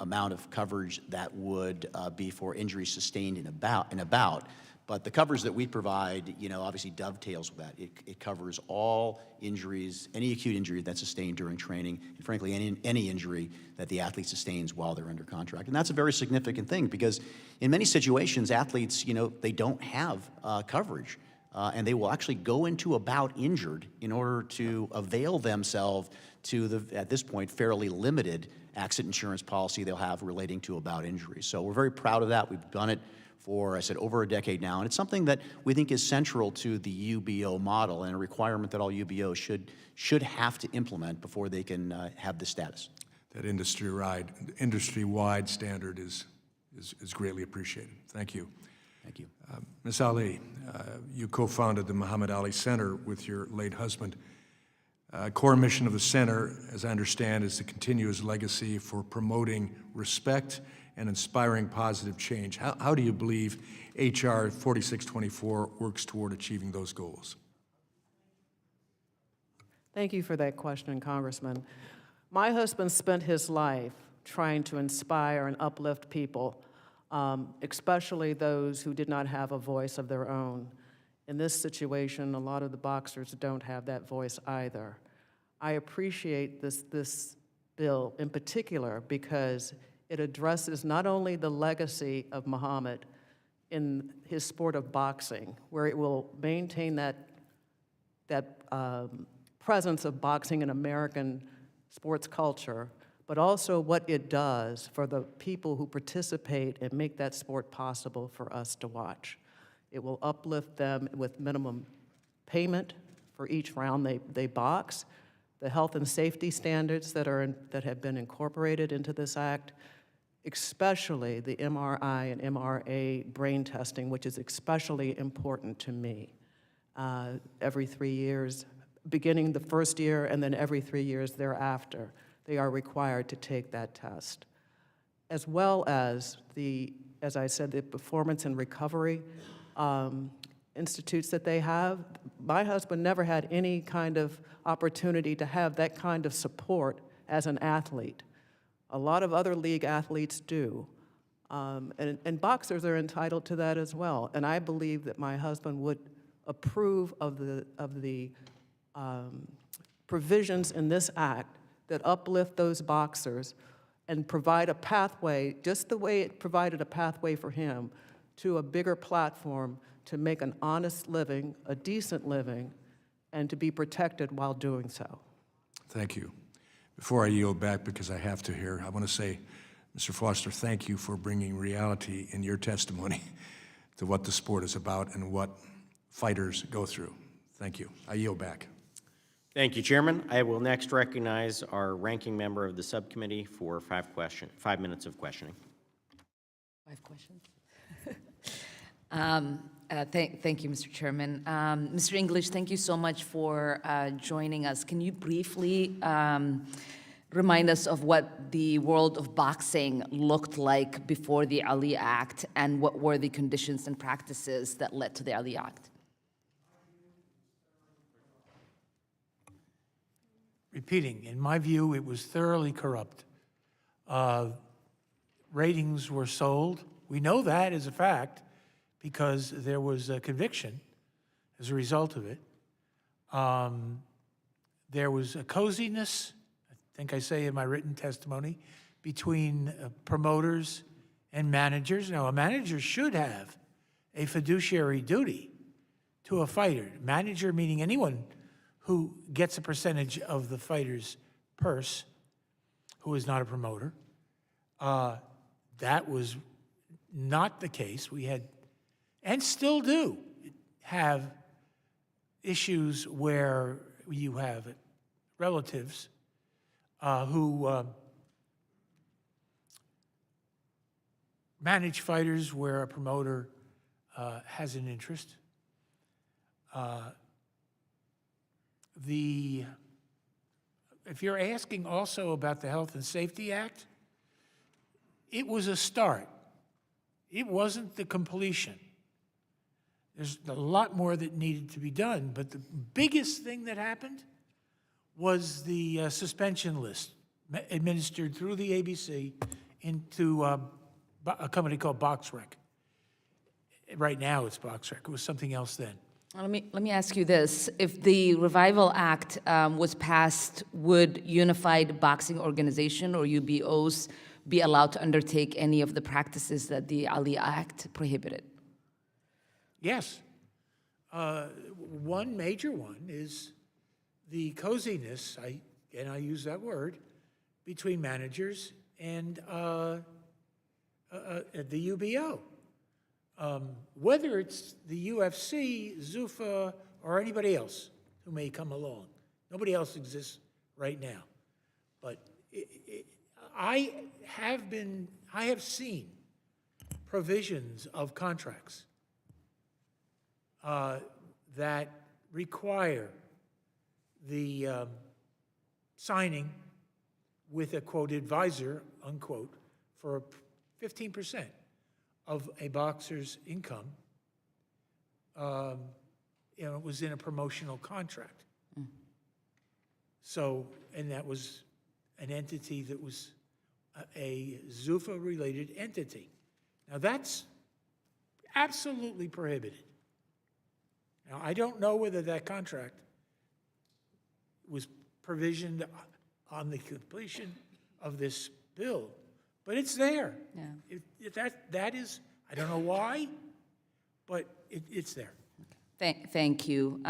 S5: amount of coverage that would be for injuries sustained in a bout. But the coverage that we provide, obviously dovetails with that. It covers all injuries, any acute injury that's sustained during training, and frankly, any injury that the athlete sustains while they're under contract. And that's a very significant thing because in many situations, athletes, they don't have coverage. And they will actually go into a bout injured in order to avail themselves to the, at this point, fairly limited accident insurance policy they'll have relating to a bout injury. So we're very proud of that. We've done it for, I said, over a decade now, and it's something that we think is central to the UBO model and a requirement that all UBOs should have to implement before they can have this status.
S9: That industry-wide standard is greatly appreciated. Thank you.
S5: Thank you.
S9: Ms. Ali, you co-founded the Muhammad Ali Center with your late husband. Core mission of the center, as I understand, is to continue his legacy for promoting respect and inspiring positive change. How do you believe H.R. 4624 works toward achieving those goals?
S6: Thank you for that question, Congressman. My husband spent his life trying to inspire and uplift people, especially those who did not have a voice of their own. In this situation, a lot of the boxers don't have that voice either. I appreciate this bill in particular because it addresses not only the legacy of Muhammad in his sport of boxing, where it will maintain that presence of boxing in American sports culture, but also what it does for the people who participate and make that sport possible for us to watch. It will uplift them with minimum payment for each round they box. the health and safety standards that have been incorporated into this act, especially the MRI and MRA brain testing, which is especially important to me. Every 3 years, beginning the first year and then every 3 years thereafter, they are required to take that test. As well as as I said, the performance and recovery institutes that they have. My husband never had any kind of opportunity to have that kind of support as an athlete. A lot of other league athletes do. And boxers are entitled to that as well. And I believe that my husband would approve of the provisions in this act that uplift those boxers and provide a pathway, just the way it provided a pathway for him, to a bigger platform to make an honest living, a decent living, and to be protected while doing so.
S9: Thank you. Before I yield back, because I have to here, I want to say, Mr. Foster, thank you for bringing reality in your testimony to what the sport is about and what fighters go through. Thank you. I yield back.
S1: Thank you, Chairman. I will next recognize our ranking member of the subcommittee for 5 minutes of questioning.
S2: 5 questions. Thank you, Mr. Chairman. Mr. English, thank you so much for joining us. Can you briefly remind us of what the world of boxing looked like before the Ali Act, and what were the conditions and practices that led to the Ali Act?
S7: Repeating, in my view, it was thoroughly corrupt. Ratings were sold. We know that as a fact because there was a conviction as a result of it. There was a coziness, I think I say in my written testimony, between promoters and managers. Now, a manager should have a fiduciary duty to a fighter. Manager meaning anyone who gets a percentage of the fighter's purse, who is not a promoter. That was not the case. We had, and still do, have issues where you have relatives who manage fighters where a promoter has an interest. If you're asking also about the Health and Safety Act, it was a start. It wasn't the completion. There's a lot more that needed to be done, but the biggest thing that happened was the suspension list administered through the ABC into a company called BoxRec. Right now it's BoxRec. It was something else then.
S2: Let me ask you this. If the Revival Act was passed, would Unified Boxing Organization or UBOs be allowed to undertake any of the practices that the Ali Act prohibited?
S7: Yes. One major one is the coziness, and I use that word, between managers and the UBO. Whether it's the UFC, Zuffa, or anybody else who may come along. Nobody else exists right now. But I have seen provisions of contracts that require the signing with a, quote, advisor, unquote, for 15% of a boxer's income. It was in a promotional contract. So, and that was an entity that was a Zuffa-related entity. Now that's absolutely prohibited. Now I don't know whether that contract was provisioned on the completion of this bill, but it's there.
S2: Yeah.
S7: That is, I don't know why, but it's there.
S2: Thank you.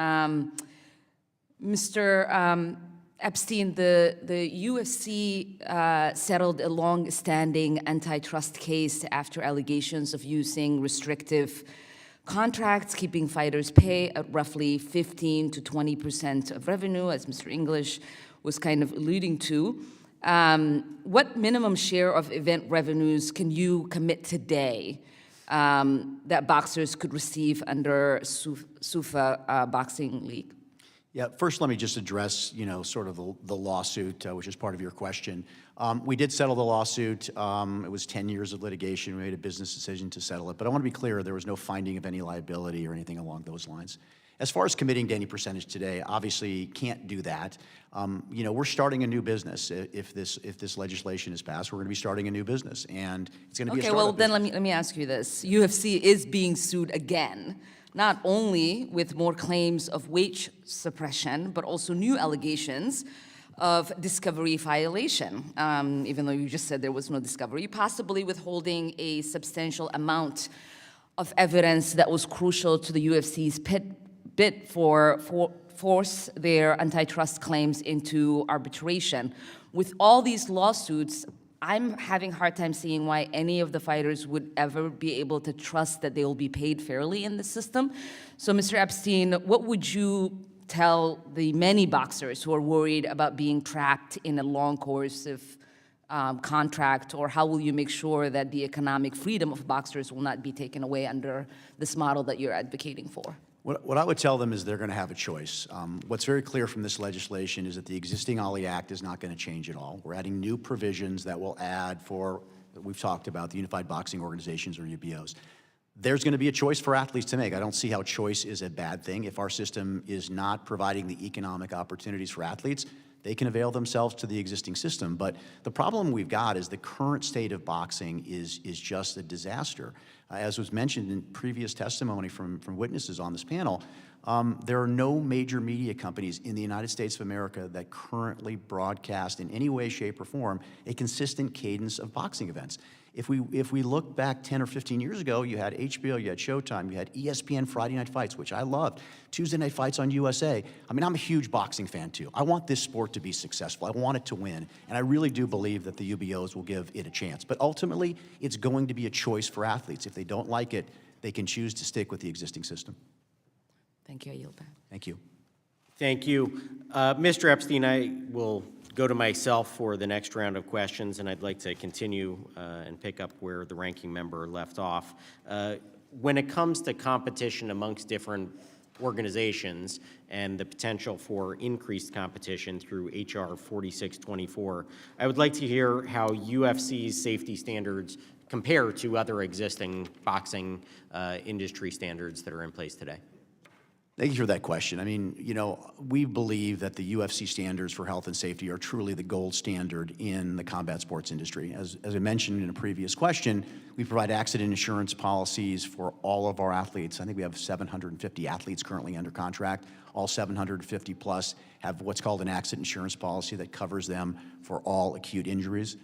S2: Mr. Epstein, the UFC settled a long-standing antitrust case after allegations of using restrictive contracts, keeping fighters' pay at roughly 15 to 20% of revenue, as Mr. English was kind of alluding to. What minimum share of event revenues can you commit today that boxers could receive under SUFA Boxing League?
S5: Yeah, first let me just address, sort of the lawsuit, which is part of your question. We did settle the lawsuit. It was 10 years of litigation. We made a business decision to settle it. But I want to be clear, there was no finding of any liability or anything along those lines. As far as committing to any percentage today, obviously can't do that. We're starting a new business. If this legislation is passed, we're going to be starting a new business, and it's going to be a
S2: Okay,
S5: startup
S2: well then
S5: business.
S2: let me ask you this: UFC is being sued again, not only with more claims of wage suppression, but also new allegations of discovery violation. Even though you just said there was no discovery, possibly withholding a substantial amount of evidence that was crucial to the UFC's bid for force their antitrust claims into arbitration. With all these lawsuits, I'm having a hard time seeing why any of the fighters would ever be able to trust that they will be paid fairly in the system. So, Mr. Epstein, what would you tell the many boxers who are worried about being trapped in a long coercive contract, or how will you make sure that the economic freedom of boxers will not be taken away under this model that you're advocating for?
S5: What I would tell them is they're going to have a choice. What's very clear from this legislation is that the existing Ali Act is not going to change at all. We're adding new provisions that will add for, we've talked about, the Unified Boxing Organizations, or UBOs. There's going to be a choice for athletes to make. I don't see how choice is a bad thing. If our system is not providing the economic opportunities for athletes, they can avail themselves to the existing system. But the problem we've got is the current state of boxing is just a disaster. As was mentioned in previous testimony from witnesses on this panel, there are no major media companies in the United States of America that currently broadcast in any way, shape, or form a consistent cadence of boxing events. If we look back 10 or 15 years ago, you had HBO, you had Showtime, you had ESPN Friday Night Fights, which I loved, Tuesday Night Fights on USA. I mean, I'm a huge boxing fan too. I want this sport to be successful. I want it to win. And I really do believe that the UBOs will give it a chance. But ultimately, it's going to be a choice for athletes. If they don't like it, they can choose to stick with the existing system.
S2: Thank you. I yield back.
S5: Thank you.
S1: Thank you. Mr. Epstein, I will go to myself for the next round of questions, and I'd like to continue and pick up where the ranking member left off. When it comes to competition amongst different organizations and the potential for increased competition through HR 4624, I would like to hear how UFC's safety standards compare to other existing boxing industry standards that are in place today.
S5: Thank you for that question. I mean, we believe that the UFC standards for health and safety are truly the gold standard in the combat sports industry. As I mentioned in a previous question, we provide accident insurance policies for all of our athletes. I think we have 750 athletes currently under contract. All 750 plus have what's called an accident insurance policy that covers them for all acute injuries.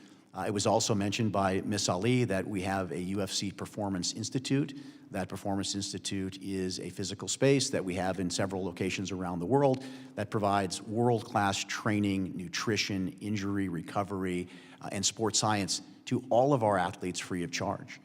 S5: It was also mentioned by Ms. Ali that we have a UFC Performance Institute. That Performance Institute is a physical space that we have in several locations around the world that provides world-class training, nutrition, injury recovery, and sports science to all of our athletes free of charge.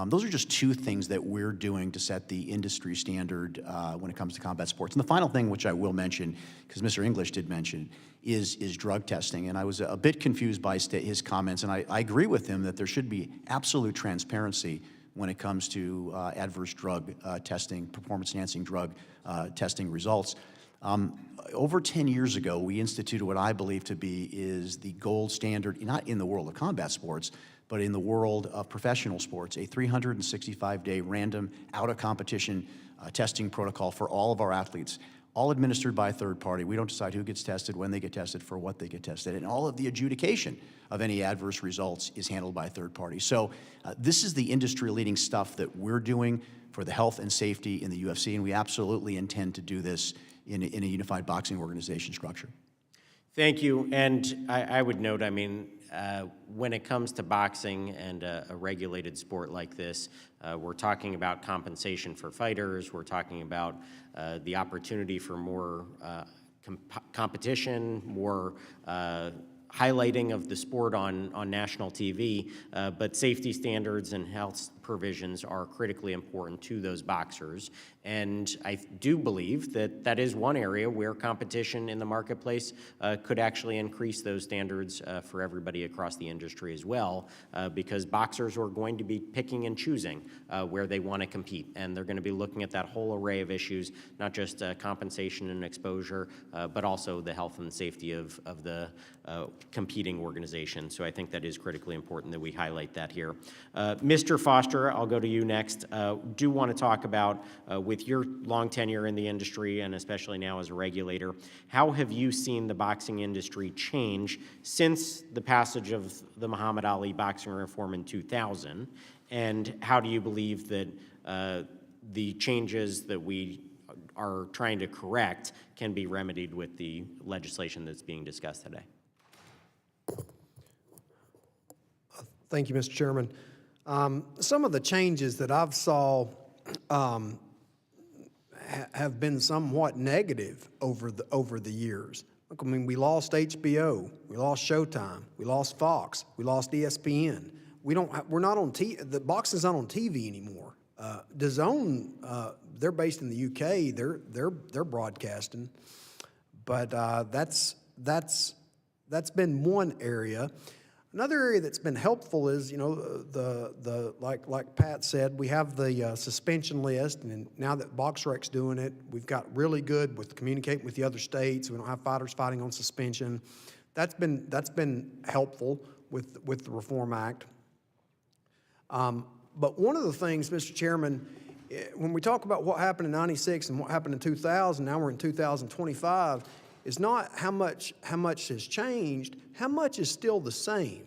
S5: Those are just two things that we're doing to set the industry standard when it comes to combat sports. And the final thing, which I will mention, because Mr. English did mention, is drug testing. And I was a bit confused by his comments, and I agree with him that there should be absolute transparency when it comes to adverse drug testing, performance-enhancing drug testing results. Over 10 years ago, we instituted what I believe to be is the gold standard, not in the world of combat sports, but in the world of professional sports, a 365-day random out-of-competition testing protocol for all of our athletes, all administered by a third party. We don't decide who gets tested, when they get tested, for what they get tested, and all of the adjudication of any adverse results is handled by a third party. So this is the industry-leading stuff that we're doing for the health and safety in the UFC, and we absolutely intend to do this in a unified boxing organization structure.
S1: Thank you. And I would note, I mean, when it comes to boxing and a regulated sport like this, we're talking about compensation for fighters. We're talking about the opportunity for more competition, more highlighting of the sport on national TV. But safety standards and health provisions are critically important to those boxers. And I do believe that that is one area where competition in the marketplace could actually increase those standards for everybody across the industry as well, because boxers are going to be picking and choosing where they want to compete. And they're going to be looking at that whole array of issues, not just compensation and exposure, but also the health and safety of the competing organization. So I think that is critically important that we highlight that here. Mr. Foster, I'll go to you next. Do want to talk about, with your long tenure in the industry and especially now as a regulator, how have you seen the boxing industry change since the passage of the Muhammad Ali boxing reform in 2000? And how do you believe that the changes that we are trying to correct can be remedied with the legislation that's being discussed today?
S8: Thank you, Mr. Chairman. Some of the changes that I've saw have been somewhat negative over the years. Look, I mean, we lost HBO, we lost Showtime, we lost Fox, we lost ESPN. We're not on TV. The boxing's not on TV anymore. DAZN, they're based in the UK. They're broadcasting, but that's been one area. Another area that's been helpful is, you know, like Pat said, we have the suspension list, and now that BoxRec's doing it, we've got really good with communicating with the other states. We don't have fighters fighting on suspension. That's been helpful with the Reform Act. But one of the things, Mr. Chairman, when we talk about what happened in '96 and what happened in 2000, now we're in 2025, is not how much has changed, how much is still the same.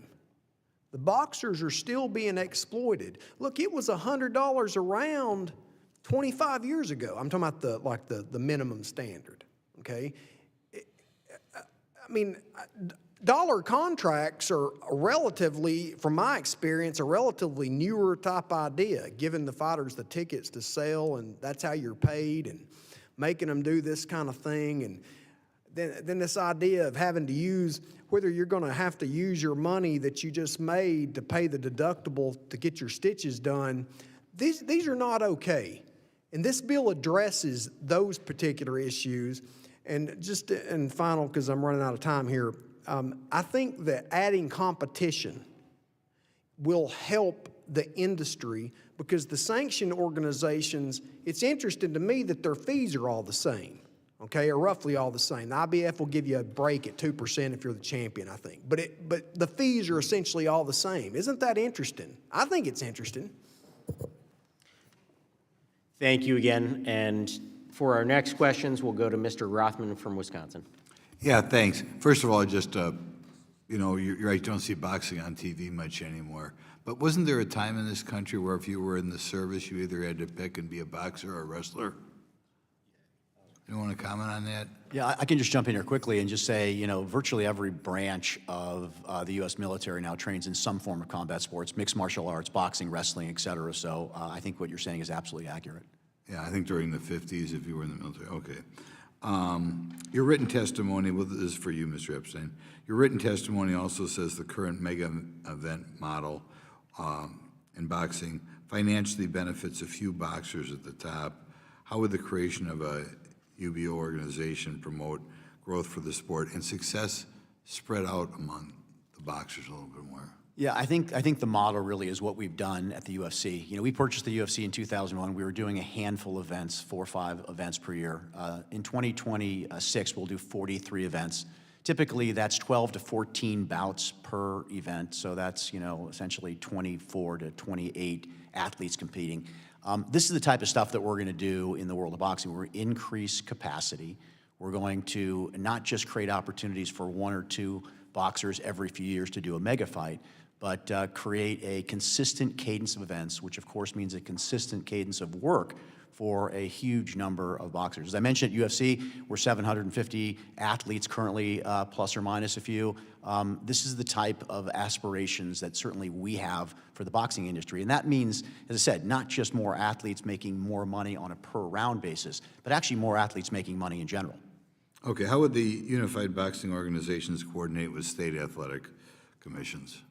S8: The boxers are still being exploited. Look, it was $100 a round 25 years ago. I'm talking about the minimum standard, okay? I mean, dollar contracts are relatively, from my experience, a relatively newer type idea, giving the fighters the tickets to sell, and that's how you're paid, and making them do this kind of thing. And then this idea of having to use, whether you're going to have to use your money that you just made to pay the deductible to get your stitches done, these are not okay. And this bill addresses those particular issues. And just in final, because I'm running out of time here, I think that adding competition will help the industry, because the sanctioned organizations, it's interesting to me that their fees are all the same, okay, or roughly all the same. The IBF will give you a break at 2% if you're the champion, I think. But the fees are essentially all the same. Isn't that interesting? I think it's interesting.
S1: Thank you again. And for our next questions, we'll go to Mr. Rothman from Wisconsin.
S10: Yeah, thanks. First of all, just, you know, you're right, you don't see boxing on TV much anymore. But wasn't there a time in this country where if you were in the service, you either had to pick and be a boxer or a wrestler? You want to comment on that?
S5: Yeah, I can just jump in here quickly and just say, you know, virtually every branch of the U.S. military now trains in some form of combat sports, mixed martial arts, boxing, wrestling, et cetera. So I think what you're saying is absolutely accurate.
S10: Yeah, I think during the 50s, if you were in the military. Okay. Your written testimony, well, this is for you, Mr. Epstein. Your written testimony also says the current mega event model in boxing financially benefits a few boxers at the top. How would the creation of a UBO organization promote growth for the sport and success spread out among the boxers a little bit more?
S5: Yeah, I think the model really is what we've done at the UFC. You know, we purchased the UFC in 2001. We were doing a handful of events, 4 or 5 events per year. In 2026, we'll do 43 events. Typically, that's 12 to 14 bouts per event. So that's, you know, essentially 24 to 28 athletes competing. This is the type of stuff that we're going to do in the world of boxing. We're going to increase capacity. We're going to not just create opportunities for 1 or 2 boxers every few years to do a mega fight, but create a consistent cadence of events, which of course means a consistent cadence of work for a huge number of boxers. As I mentioned at UFC, we're 750 athletes currently, plus or minus a few. This is the type of aspirations that certainly we have for the boxing industry. And that means, as I said, not just more athletes making more money on a per round basis, but actually more athletes making money in general.
S10: Okay, how would the unified boxing organizations coordinate with state athletic commissions?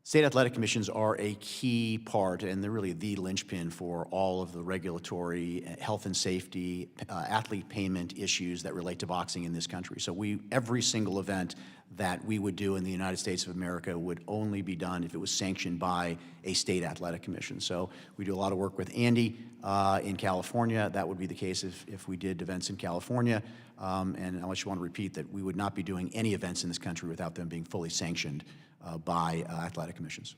S5: State athletic commissions are a key part, and they're really the linchpin for all of the regulatory, health and safety, athlete payment issues that relate to boxing in this country. So every single event that we would do in the United States of America would only be done if it was sanctioned by a state athletic commission. So we do a lot of work with Andy in California. That would be the case if we did events in California. And I just want to repeat that we would not be doing any events in this country without them being fully sanctioned by athletic commissions.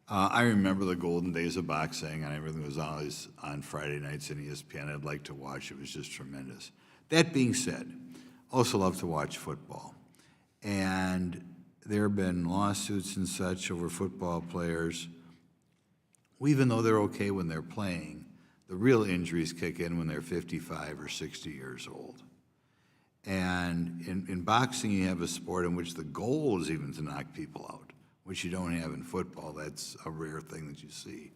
S10: I remember the golden days of boxing, and everything was always on Friday nights on ESPN. I'd like to watch. It was just tremendous. That being said, I also love to watch football. And there have been lawsuits and such over football players. Even though they're okay when they're playing, the real injuries kick in when they're 55 or 60 years old. And in boxing, you have a sport in which the goal is even to knock people out, which you don't have in football. That's a rare thing that you see.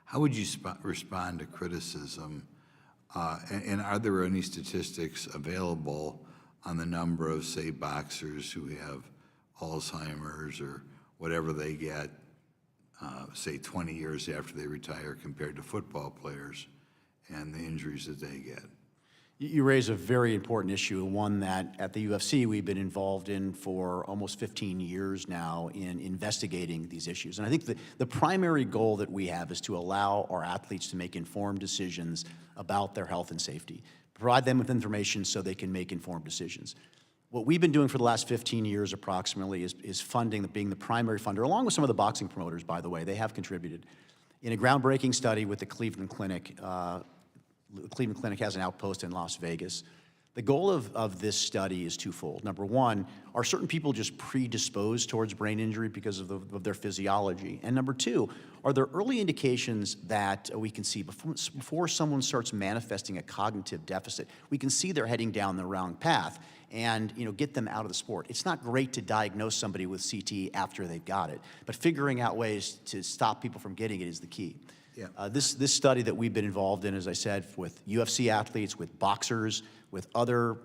S10: How would you respond to criticism? And are there any statistics available on the number of, say, boxers who have Alzheimer's or whatever they get, say, 20 years after they retire compared to football players and the injuries that they get?
S5: You raise a very important issue, one that at the UFC we've been involved in for almost 15 years now in investigating these issues. And I think the primary goal that we have is to allow our athletes to make informed decisions about their health and safety, provide them with information so they can make informed decisions. What we've been doing for the last 15 years approximately is funding, being the primary funder, along with some of the boxing promoters, by the way. They have contributed. In a groundbreaking study with the Cleveland Clinic, Cleveland Clinic has an outpost in Las Vegas. The goal of this study is twofold. Number one, are certain people just predisposed towards brain injury because of their physiology? And number two, are there early indications that we can see before someone starts manifesting a cognitive deficit? We can see they're heading down the wrong path and get them out of the sport. It's not great to diagnose somebody with CT after they've got it, but figuring out ways to stop people from getting it is the key.
S10: Yeah.
S5: This study that we've been involved in, as I said, with UFC athletes, with boxers, with other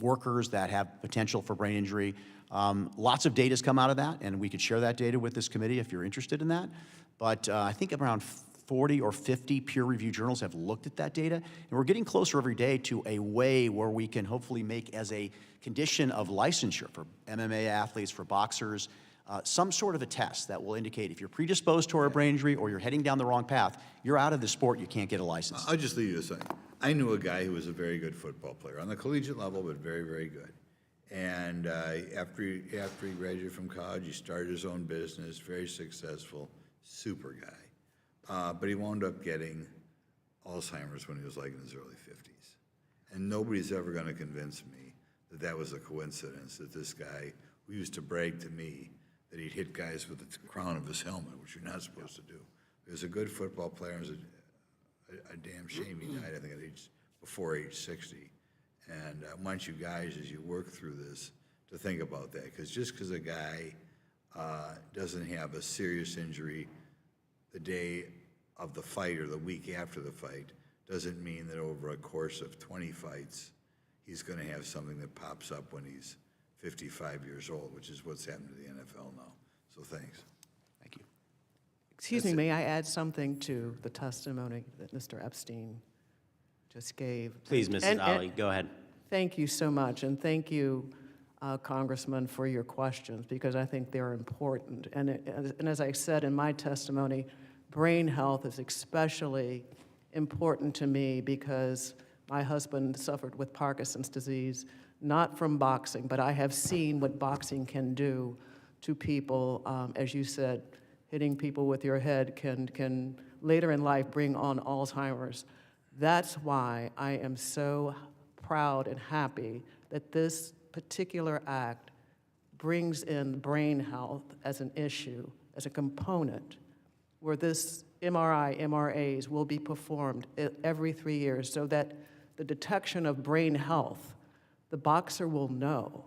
S5: workers that have potential for brain injury, lots of data has come out of that, and we could share that data with this committee if you're interested in that. But I think around 40 or 50 peer-reviewed journals have looked at that data, and we're getting closer every day to a way where we can hopefully make as a condition of licensure for MMA athletes, for boxers, some sort of a test that will indicate if you're predisposed to a brain injury or you're heading down the wrong path, you're out of the sport, you can't get a license.
S10: I'll just leave you a second. I knew a guy who was a very good football player, on the collegiate level, but very, very good. And after he graduated from college, he started his own business, very successful, super guy. But he wound up getting Alzheimer's when he was like in his early 50s. And nobody's ever going to convince me that that was a coincidence, that this guy who used to brag to me that he'd hit guys with the crown of his helmet, which you're not supposed to do. He was a good football player. It was a damn shame he died, I think, before age 60. And I want you guys, as you work through this, to think about that. Because just because a guy doesn't have a serious injury the day of the fight or the week after the fight doesn't mean that over a course of 20 fights, he's going to have something that pops up when he's 55 years old, which is what's happened to the NFL now. So thanks.
S5: Thank you.
S6: Excuse me, may I add something to the testimony that Mr. Epstein just gave?
S1: Please, Mrs. Ali, go ahead.
S6: Thank you so much, and thank you, Congressman, for your questions, because I think they're important. And as I said in my testimony, brain health is especially important to me because my husband suffered with Parkinson's disease, not from boxing, but I have seen what boxing can do to people. As you said, hitting people with your head can later in life bring on Alzheimer's. That's why I am so proud and happy that this particular act brings in brain health as an issue, as a component, where this MRAs will be performed every 3 years so that the detection of brain health, the boxer will know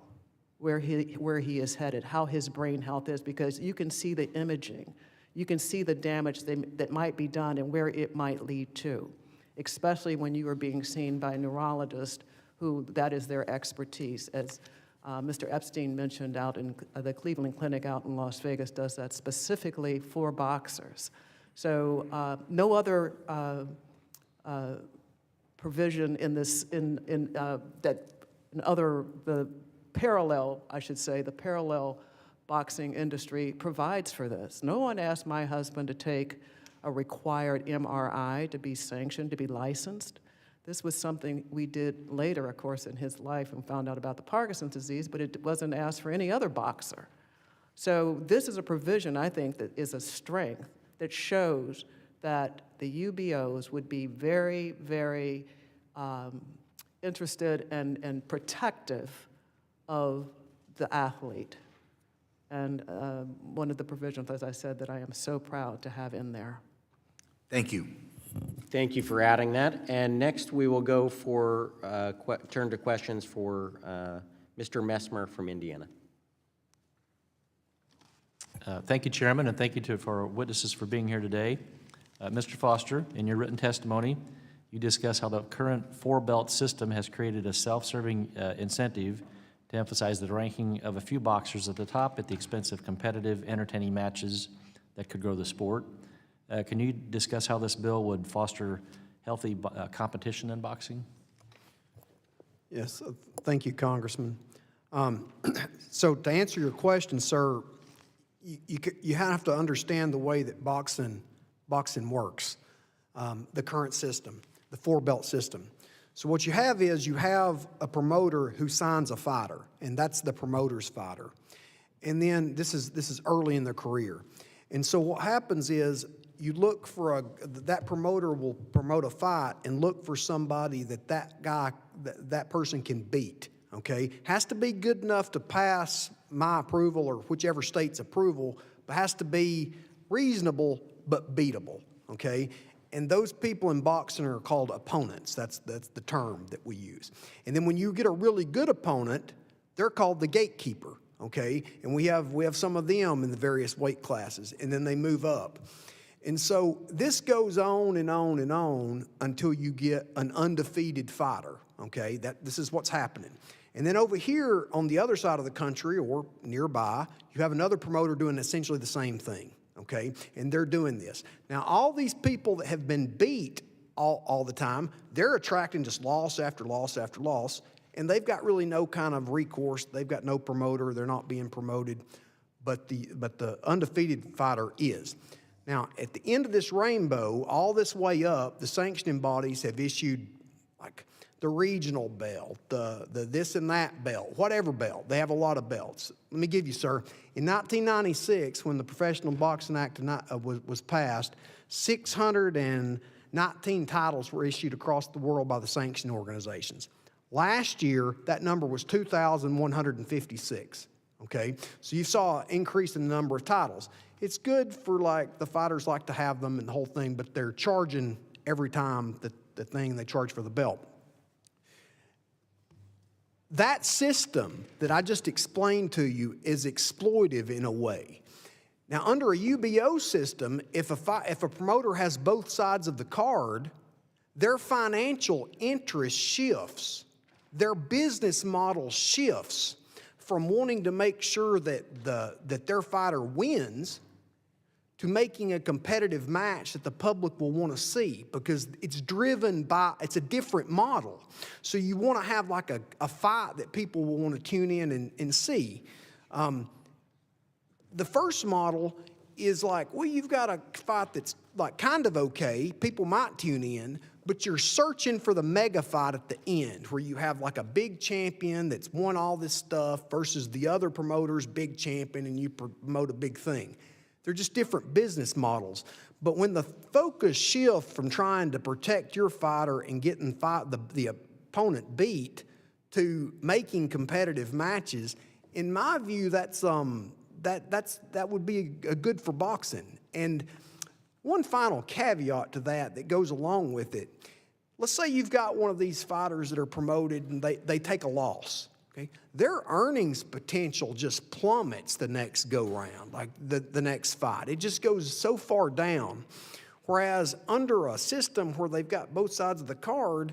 S6: where he is headed, how his brain health is, because you can see the imaging. You can see the damage that might be done and where it might lead to, especially when you are being seen by a neurologist who that is their expertise. As Mr. Epstein mentioned out in the Cleveland Clinic out in Las Vegas does that specifically for boxers. So no other provision in this, the parallel, I should say, the parallel boxing industry provides for this. No one asked my husband to take a required MRI to be sanctioned, to be licensed. This was something we did later, of course, in his life and found out about the Parkinson's disease, but it wasn't asked for any other boxer. So this is a provision, I think, that is a strength that shows that the UBOs would be very, very interested and protective of the athlete. And one of the provisions, as I said, that I am so proud to have in there.
S5: Thank you.
S1: Thank you for adding that. And next, we will go for turn to questions for Mr. Messmer from Indiana.
S11: Thank you, Chairman, and thank you for our witnesses for being here today. Mr. Foster, in your written testimony, you discuss how the current four-belt system has created a self-serving incentive to emphasize the ranking of a few boxers at the top at the expense of competitive, entertaining matches that could grow the sport. Can you discuss how this bill would foster healthy competition in boxing?
S8: Yes, thank you, Congressman. So to answer your question, sir, you have to understand the way that boxing works, the current system, the four-belt system. So what you have is you have a promoter who signs a fighter, and that's the promoter's fighter. And then this is early in their career. And so what happens is you look for that promoter will promote a fight and look for somebody that person can beat, okay? Has to be good enough to pass my approval or whichever state's approval, but has to be reasonable but beatable, okay? And those people in boxing are called opponents. That's the term that we use. And then when you get a really good opponent, they're called the gatekeeper, okay? And we have some of them in the various weight classes, and then they move up. And so this goes on and on and on until you get an undefeated fighter, okay? This is what's happening. And then over here on the other side of the country or nearby, you have another promoter doing essentially the same thing, okay? And they're doing this. Now, all these people that have been beat all the time, they're attracting just loss after loss after loss, and they've got really no kind of recourse. They've got no promoter. They're not being promoted, but the undefeated fighter is. Now, at the end of this rainbow, all this way up, the sanctioning bodies have issued like the regional belt, the this and that belt, whatever belt. They have a lot of belts. Let me give you, sir. In 1996, when the Professional Boxing Act was passed, 619 titles were issued across the world by the sanction organizations. Last year, that number was 2,156. Okay, so you saw an increase in the number of titles. It's good for like the fighters like to have them and the whole thing, but they're charging every time the thing they charge for the belt. That system that I just explained to you is exploitive in a way. Now, under a UBO system, if a promoter has both sides of the card, their financial interest shifts, their business model shifts from wanting to make sure that their fighter wins to making a competitive match that the public will want to see, because it's driven by, it's a different model. So you want to have like a fight that people will want to tune in and see. The first model is like, well, you've got a fight that's like kind of okay, people might tune in, but you're searching for the mega fight at the end where you have like a big champion that's won all this stuff versus the other promoter's big champion and you promote a big thing. They're just different business models. But when the focus shifts from trying to protect your fighter and getting the opponent beat to making competitive matches, in my view, that would be good for boxing. And one final caveat to that goes along with it. Let's say you've got one of these fighters that are promoted and they take a loss. Okay? Their earnings potential just plummets the next go-round, like the next fight. It just goes so far down. Whereas under a system where they've got both sides of the card,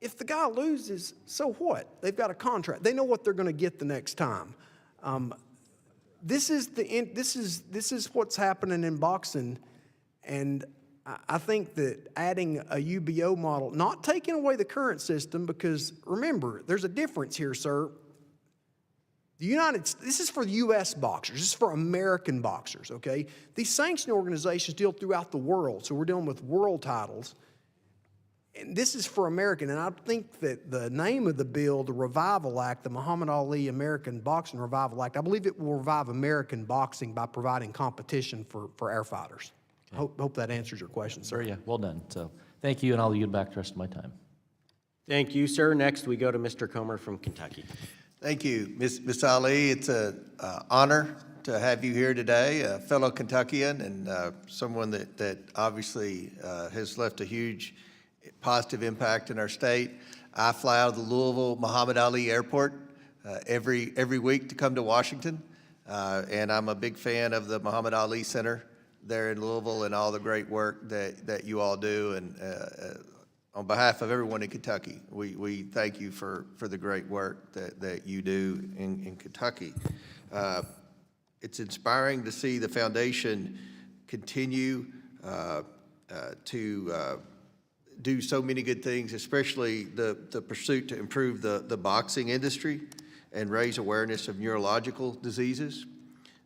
S8: if the guy loses, so what? They've got a contract. They know what they're going to get the next time. This is what's happening in boxing, and I think that adding a UBO model, not taking away the current system, because remember, there's a difference here, sir. This is for U.S. boxers. This is for American boxers, okay? These sanctioning organizations deal throughout the world, so we're dealing with world titles. And this is for American, and I think that the name of the bill, the Revival Act, the Muhammad Ali American Boxing Revival Act, I believe it will revive American boxing by providing competition for our fighters. Okay. Hope that answers your question, sir.
S11: Yeah, well done. So thank you, and I'll yield back the rest of my time.
S1: Thank you, sir. Next, we go to Mr. Comer from Kentucky.
S12: Thank you, Ms. Ali. It's an honor to have you here today, a fellow Kentuckian and someone that obviously has left a huge positive impact in our state. I fly out of the Louisville Muhammad Ali Airport every week to come to Washington, and I'm a big fan of the Muhammad Ali Center there in Louisville and all the great work that you all do. And on behalf of everyone in Kentucky, we thank you for the great work that you do in Kentucky. It's inspiring to see the foundation continue to do so many good things, especially the pursuit to improve the boxing industry and raise awareness of neurological diseases.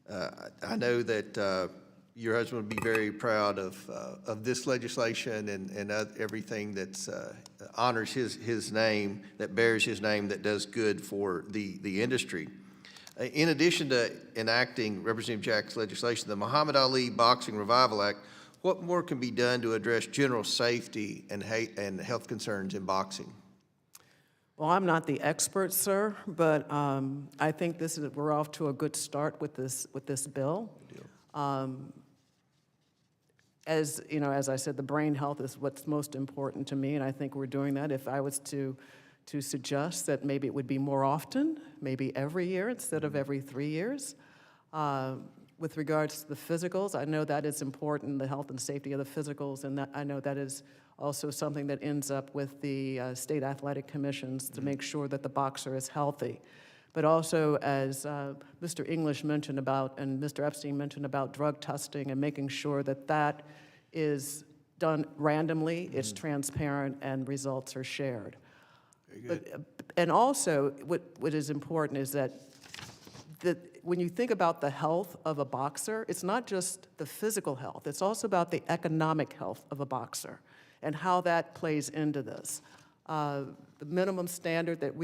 S12: I know that your husband would be very proud of this legislation and everything that honors his name, that bears his name, that does good for the industry. In addition to enacting Representative Jack's legislation, the Muhammad Ali Boxing Revival Act, what more can be done to address general safety and health concerns in boxing?
S6: Well, I'm not the expert, sir, but I think we're off to a good start with this bill. As you know, as I said, the brain health is what's most important to me, and I think we're doing that. If I was to suggest that maybe it would be more often, maybe every year instead of every 3 years. With regards to the physicals, I know that is important, the health and safety of the physicals, and I know that is also something that ends up with the state athletic commissions to make sure that the boxer is healthy. But also, as Mr. English mentioned about, and Mr. Epstein mentioned about drug testing and making sure that that is done randomly, it's transparent, and results are shared. And also, what is important is that when you think about the health of a boxer, it's not just the physical health, it's also about the economic health of a boxer and how that plays into this. The minimum standard that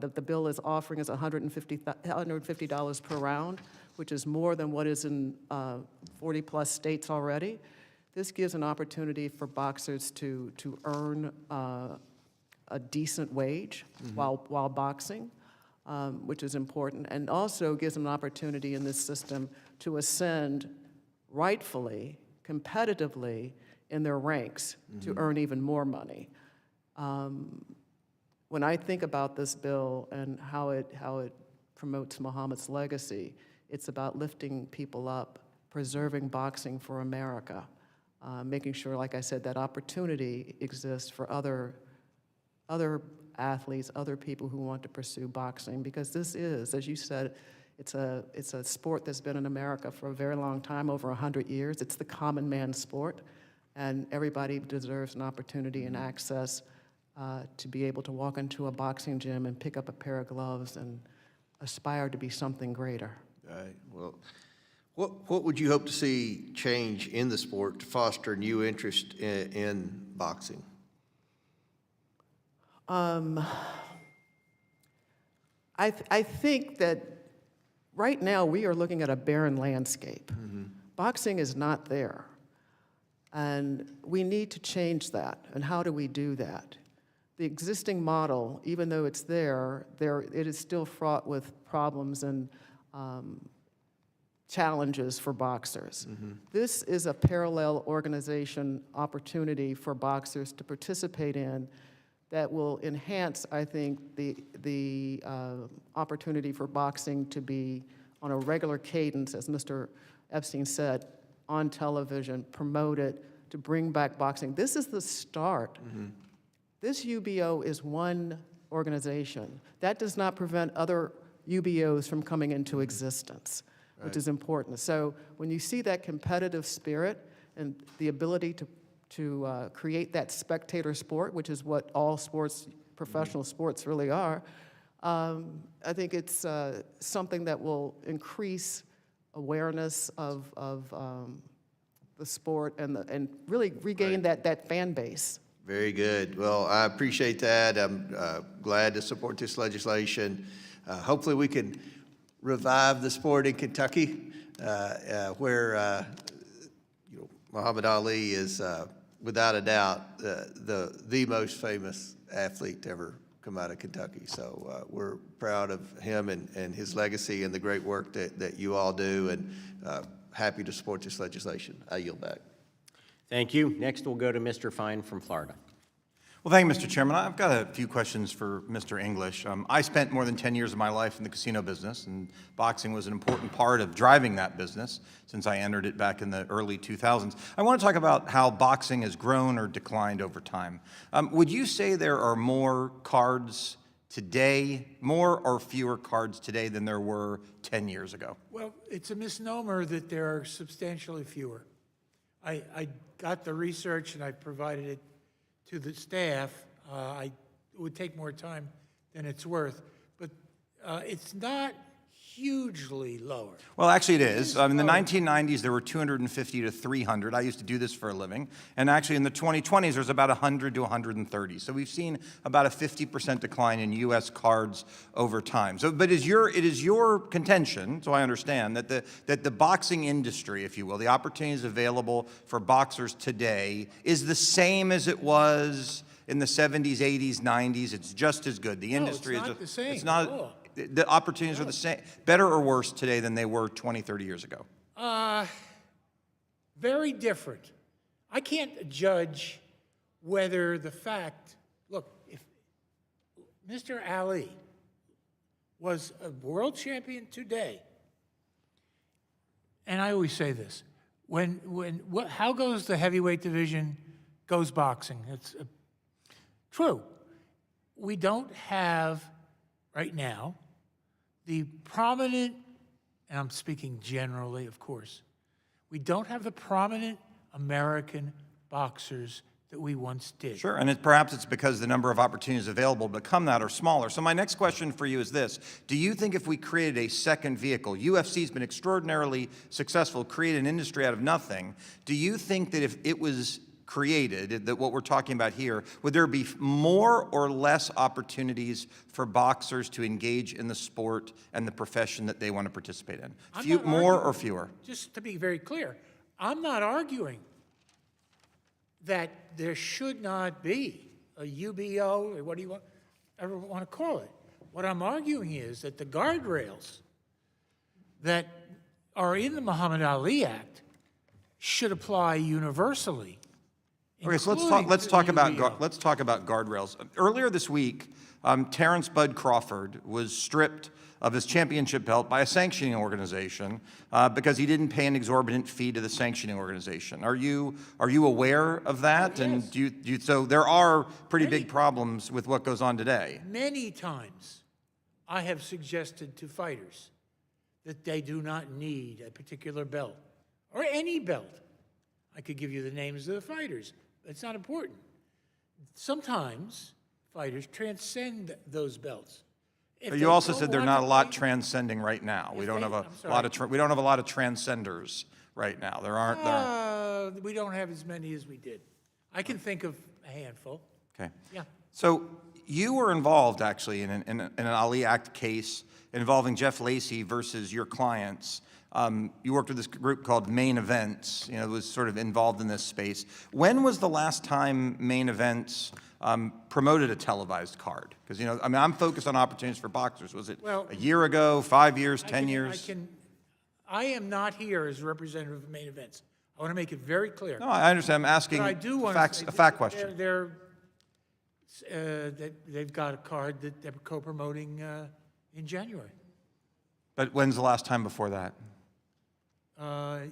S6: that the bill is offering is $150 per round, which is more than what is in 40-plus states already. This gives an opportunity for boxers to earn a decent wage while boxing, which is important, and also gives them an opportunity in this system to ascend rightfully, competitively in their ranks to earn even more money. When I think about this bill and how it promotes Muhammad's legacy, it's about lifting people up, preserving boxing for America, making sure, like I said, that opportunity exists for other athletes, other people who want to pursue boxing, because this is, as you said, it's a sport that's been in America for a very long time, over 100 years. It's the common man's sport, and everybody deserves an opportunity and access to be able to walk into a boxing gym and pick up a pair of gloves and aspire to be something greater.
S12: All right. Well, what would you hope to see change in the sport to foster new interest in boxing?
S6: I think that right now we are looking at a barren landscape. Boxing is not there, and we need to change that. And how do we do that? The existing model, even though it's there, it is still fraught with problems and challenges for boxers. This is a parallel organization opportunity for boxers to participate in that will enhance, I think, the opportunity for boxing to be on a regular cadence, as Mr. Epstein said, on television, promote it, to bring back boxing. This is the start. This UBO is one organization. That does not prevent other UBOs from coming into existence, which is important. So when you see that competitive spirit and the ability to create that spectator sport, which is what all sports, professional sports really are, I think it's something that will increase awareness of the sport and really regain that fan base.
S12: Very good. Well, I appreciate that. I'm glad to support this legislation. Hopefully we can revive the sport in Kentucky, where Muhammad Ali is, without a doubt, the most famous athlete to ever come out of Kentucky. So we're proud of him and his legacy and the great work that you all do, and happy to support this legislation. I yield back.
S1: Thank you. Next, we'll go to Mr. Fine from Florida.
S13: Well, thank you, Mr. Chairman. I've got a few questions for Mr. English. I spent more than 10 years of my life in the casino business, and boxing was an important part of driving that business since I entered it back in the early 2000s. I want to talk about how boxing has grown or declined over time. Would you say there are more cards today, more or fewer cards today than there were 10 years ago?
S7: Well, it's a misnomer that there are substantially fewer. I got the research and I provided it to the staff. It would take more time than it's worth, but it's not hugely lower.
S13: Well, actually it is. In the 1990s, there were 250 to 300. I used to do this for a living. And actually in the 2020s, there's about 100 to 130. So we've seen about a 50% decline in U.S. cards over time. So, but it is your contention, so I understand, that the boxing industry, if you will, the opportunities available for boxers today is the same as it was in the 70s, 80s, 90s. It's just as good. The industry
S7: it's not the same.
S13: It's not. The opportunities are the same, better or worse today than they were 20, 30 years ago?
S7: Very different. I can't judge whether the fact, look, if Mr. Ali was a world champion today, and I always say this, how goes the heavyweight division, goes boxing. It's true. We don't have, right now, the prominent, and I'm speaking generally, of course, we don't have the prominent American boxers that we once did.
S13: Sure, and perhaps it's because the number of opportunities available to become that are smaller. So my next question for you is this. Do you think if we created a second vehicle, UFC's been extraordinarily successful, created an industry out of nothing, do you think that if it was created, that what we're talking about here, would there be more or less opportunities for boxers to engage in the sport and the profession that they want to participate in? More or fewer?
S7: Just to be very clear, I'm not arguing that there should not be a UBO, or what do you ever want to call it. What I'm arguing is that the guardrails that are in the Muhammad Ali Act should apply universally.
S13: Okay, so let's talk about guardrails. Earlier this week, Terrence Bud Crawford was stripped of his championship belt by a sanctioning organization because he didn't pay an exorbitant fee to the sanctioning organization. Are you aware of that?
S7: Yes.
S13: And so there are pretty big problems with what goes on today.
S7: Many times, I have suggested to fighters that they do not need a particular belt or any belt. I could give you the names of the fighters. It's not important. Sometimes fighters transcend those belts.
S13: But you also said there's not a lot transcending right now. We don't have a lot of transcenders right now. There aren't.
S7: We don't have as many as we did. I can think of a handful.
S13: Okay.
S7: Yeah.
S13: So you were involved actually in an Ali Act case involving Jeff Lacey versus your clients. You worked with this group called Main Events, it was sort of involved in this space. When was the last time Main Events promoted a televised card? Because, I'm focused on opportunities for boxers. Was it a year ago, 5 years, 10 years?
S7: I am not here as a representative of Main Events. I want to make it very clear.
S13: No, I understand. I'm asking
S7: I do want
S13: a fact question.
S7: They've got a card that they're co-promoting in January.
S13: But when's the last time before that?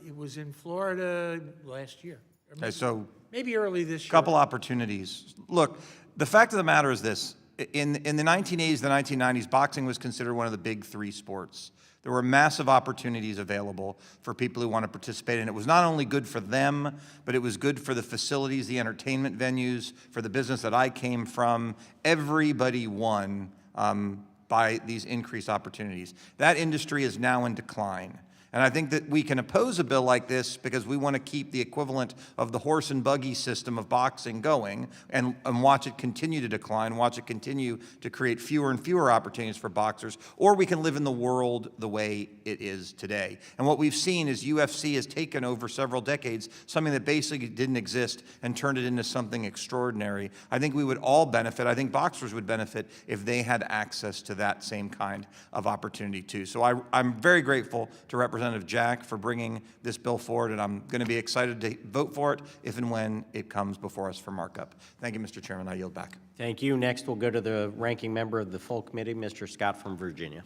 S7: It was in Florida last year.
S13: Okay, so
S7: maybe early this year.
S13: Couple opportunities. Look, the fact of the matter is this. In the 1980s, the 1990s, boxing was considered one of the big three sports. There were massive opportunities available for people who want to participate, and it was not only good for them, but it was good for the facilities, the entertainment venues, for the business that I came from. Everybody won by these increased opportunities. That industry is now in decline. And I think that we can oppose a bill like this because we want to keep the equivalent of the horse and buggy system of boxing going and watch it continue to decline, watch it continue to create fewer and fewer opportunities for boxers, or we can live in the world the way it is today. And what we've seen is UFC has taken over several decades something that basically didn't exist and turned it into something extraordinary. I think we would all benefit. I think boxers would benefit if they had access to that same kind of opportunity too. So I'm very grateful to Representative Jack for bringing this bill forward, and I'm going to be excited to vote for it if and when it comes before us for markup. Thank you, Mr. Chairman. I yield back.
S1: Thank you. Next, we'll go to the ranking member of the full committee, Mr. Scott from Virginia.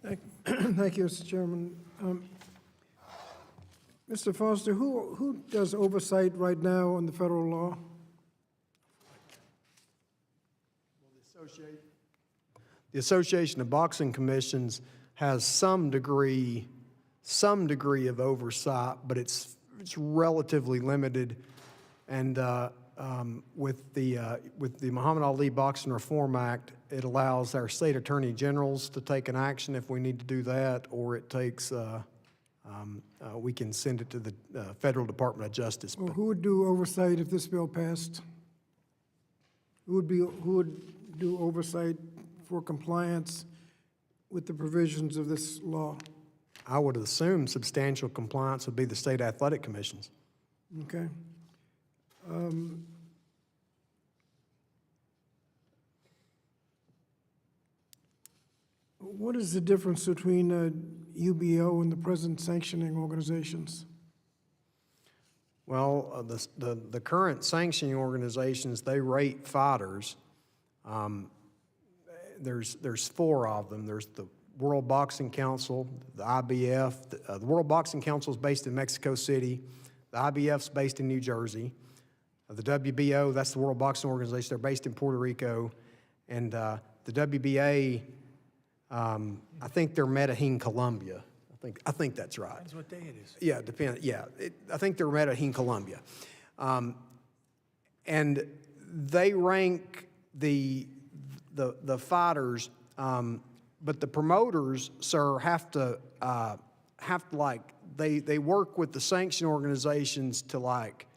S14: Thank you, Mr. Chairman. Mr. Foster, who does oversight right now on the federal law?
S8: The Association of Boxing Commissions has some degree of oversight, but it's relatively limited. And with the Muhammad Ali Boxing Reform Act, it allows our state attorney generals to take an action if we need to do that, or it takes we can send it to the Federal Department of Justice.
S14: Well, who would do oversight if this bill passed? Who would do oversight for compliance with the provisions of this law?
S8: I would assume substantial compliance would be the state athletic commissions.
S14: Okay. What is the difference between UBO and the present sanctioning organizations?
S8: Well, the current sanctioning organizations, they rate fighters. There's four of them. There's the World Boxing Council, the IBF. The World Boxing Council is based in Mexico City. The IBF's based in New Jersey. The WBO, that's the World Boxing Organization, they're based in Puerto Rico. And the WBA, I think they're Medellin, Colombia. I think that's right.
S7: Depends what day it is.
S8: Yeah, I think they're Medellin, Colombia. And they rank the fighters, but the promoters, sir, have to like, they work with the sanction organizations to like.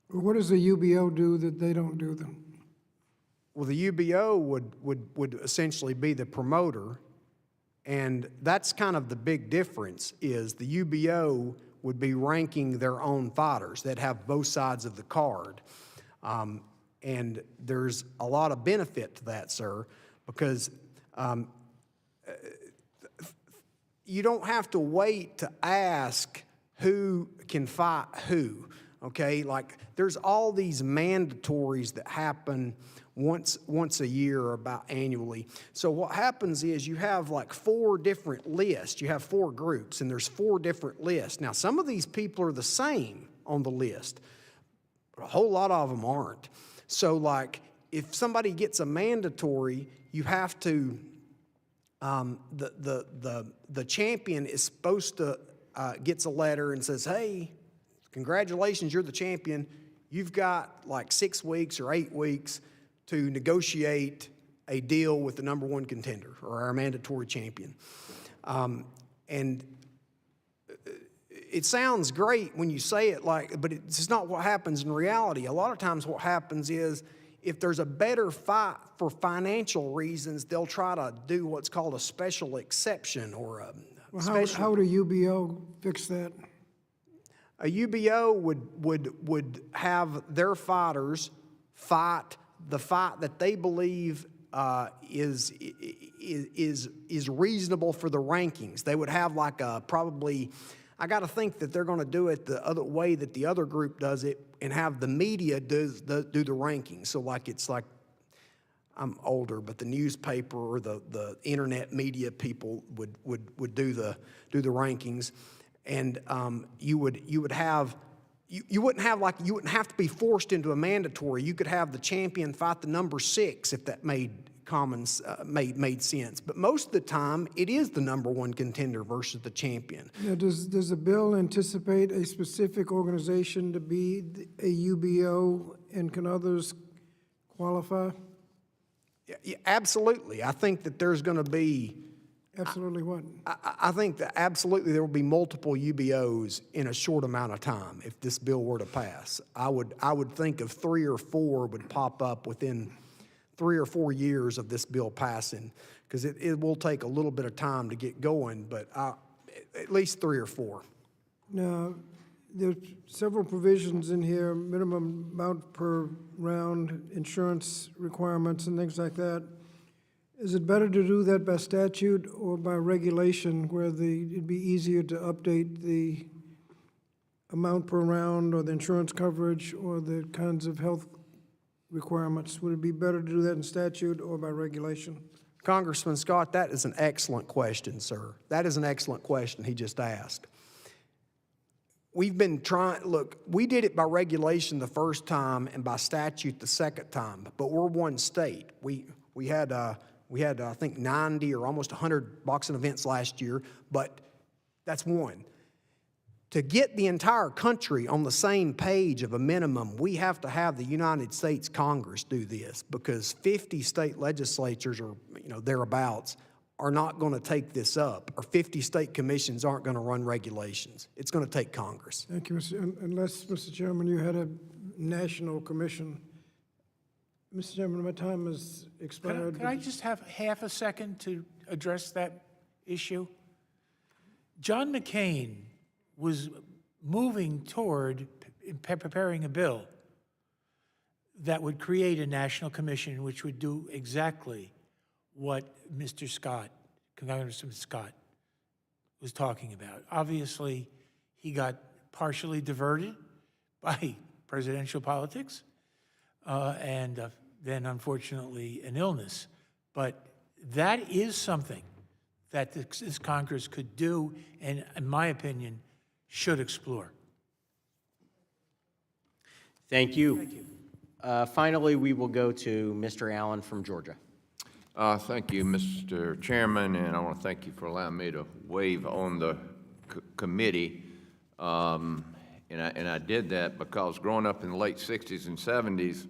S14: What does the UBO do that they don't do then?
S8: Well, the UBO would essentially be the promoter, and that's kind of the big difference is the UBO would be ranking their own fighters that have both sides of the card. And there's a lot of benefit to that, sir, because you don't have to wait to ask who can fight who, okay? Like, there's all these mandatories that happen once a year or about annually. So what happens is you have like 4 different lists. You have 4 groups, and there's 4 different lists. Now, some of these people are the same on the list, but a whole lot of them aren't. So, like, if somebody gets a mandatory, you have to, the champion is supposed to, gets a letter and says, hey, congratulations, you're the champion. You've got like 6 weeks or 8 weeks to negotiate a deal with the #1 contender or our mandatory champion. And it sounds great when you say it like, but it's not what happens in reality. A lot of times what happens is if there's a better fight for financial reasons, they'll try to do what's called a special exception or a special.
S14: How would a UBO fix that?
S8: A UBO would have their fighters fight the fight that they believe is reasonable for the rankings. They would have like a probably, I got to think that they're going to do it the other way that the other group does it and have the media do the rankings. So like it's like, I'm older, but the newspaper or the internet media people would do the rankings, and you would have you wouldn't have to be forced into a mandatory. You could have the champion fight the number 6 if that made sense. But most of the time, it is the number 1 contender versus the champion.
S14: Now, does the bill anticipate a specific organization to be a UBO, and can others qualify?
S8: Yeah, absolutely. I think that there's going to be.
S14: Absolutely what?
S8: I think that absolutely there will be multiple UBOs in a short amount of time if this bill were to pass. I would think of 3 or 4 would pop up within 3 or 4 years of this bill passing, because it will take a little bit of time to get going, but at least 3 or 4.
S14: Now, there's several provisions in here, minimum amount per round, insurance requirements and things like that. Is it better to do that by statute or by regulation, where it'd be easier to update the amount per round or the insurance coverage or the kinds of health requirements? Would it be better to do that in statute or by regulation?
S8: Congressman Scott, that is an excellent question, sir. That is an excellent question he just asked. We've been look, we did it by regulation the first time and by statute the second time, but we're one state. We had I think 90 or almost 100 boxing events last year, but that's one. To get the entire country on the same page of a minimum, we have to have the United States Congress do this, because 50 state legislatures or thereabouts are not going to take this up, or 50 state commissions aren't going to run regulations. It's going to take Congress.
S14: Thank you, unless, Mr. Chairman, you had a national commission. Mr. Chairman, my time has expired.
S7: Can I just have half a second to address that issue? John McCain was moving toward preparing a bill that would create a national commission which would do exactly what Mr. Scott, Congressman Scott, was talking about. Obviously, he got partially diverted by presidential politics and then, unfortunately, an illness. But that is something that this Congress could do and, in my opinion, should explore.
S1: Thank you. Finally, we will go to Mr. Allen from Georgia.
S15: Thank you, Mr. Chairman, and I want to thank you for allowing me to waive on the committee. And I did that because growing up in the late 60s and 70s,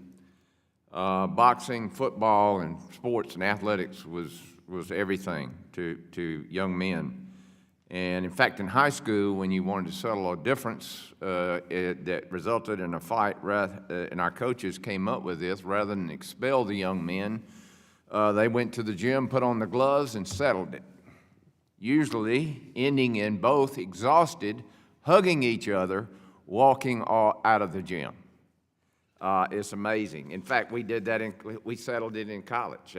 S15: boxing, football, and sports and athletics was everything to young men. And in fact, in high school, when you wanted to settle a difference that resulted in a fight, and our coaches came up with this, rather than expel the young men, they went to the gym, put on the gloves, and settled it, usually ending in both exhausted, hugging each other, walking out of the gym. It's amazing. In fact, we did that. We settled it in college.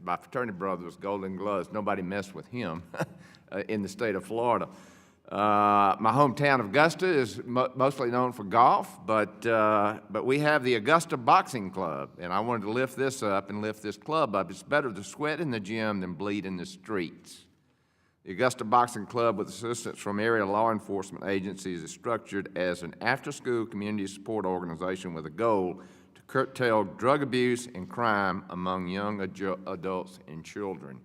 S15: My fraternity brother was Golden Gloves. Nobody messed with him in the state of Florida. My hometown of Augusta is mostly known for golf, but we have the Augusta Boxing Club, and I wanted to lift this up and lift this club up. It's better to sweat in the gym than bleed in the streets. The Augusta Boxing Club, with assistance from area law enforcement agencies, is structured as an after-school community support organization with a goal to curtail drug abuse and crime among young adults and children.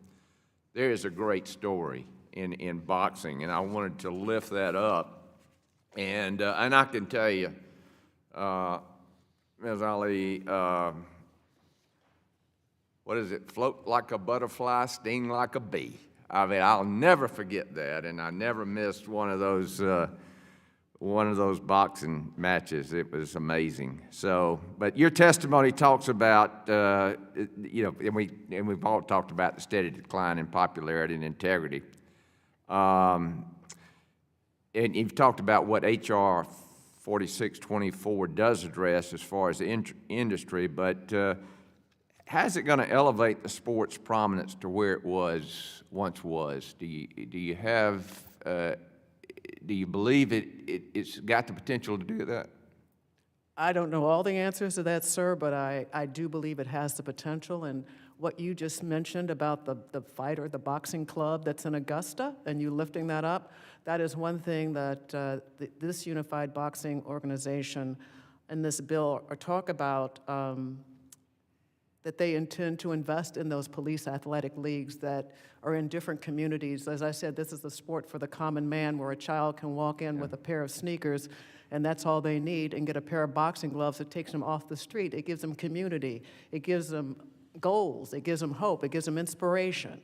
S15: There is a great story in boxing, and I wanted to lift that up. And I can tell you, Ms. Ali, what is it? Float like a butterfly, sting like a bee. I mean, I'll never forget that, and I never missed one of those boxing matches. It was amazing. So, but your testimony talks about, and we've all talked about the steady decline in popularity and integrity. And you've talked about what H.R. 4624 does address as far as the industry, but how's it going to elevate the sport's prominence to where it once was? Do you believe it's got the potential to do that?
S6: I don't know all the answers to that, sir, but I do believe it has the potential. And what you just mentioned about the fighter, the boxing club that's in Augusta, and you lifting that up, that is one thing that this unified boxing organization and this bill are talk about, that they intend to invest in those police athletic leagues that are in different communities. As I said, this is the sport for the common man, where a child can walk in with a pair of sneakers and that's all they need, and get a pair of boxing gloves that takes them off the street. It gives them community. It gives them goals. It gives them hope. It gives them inspiration.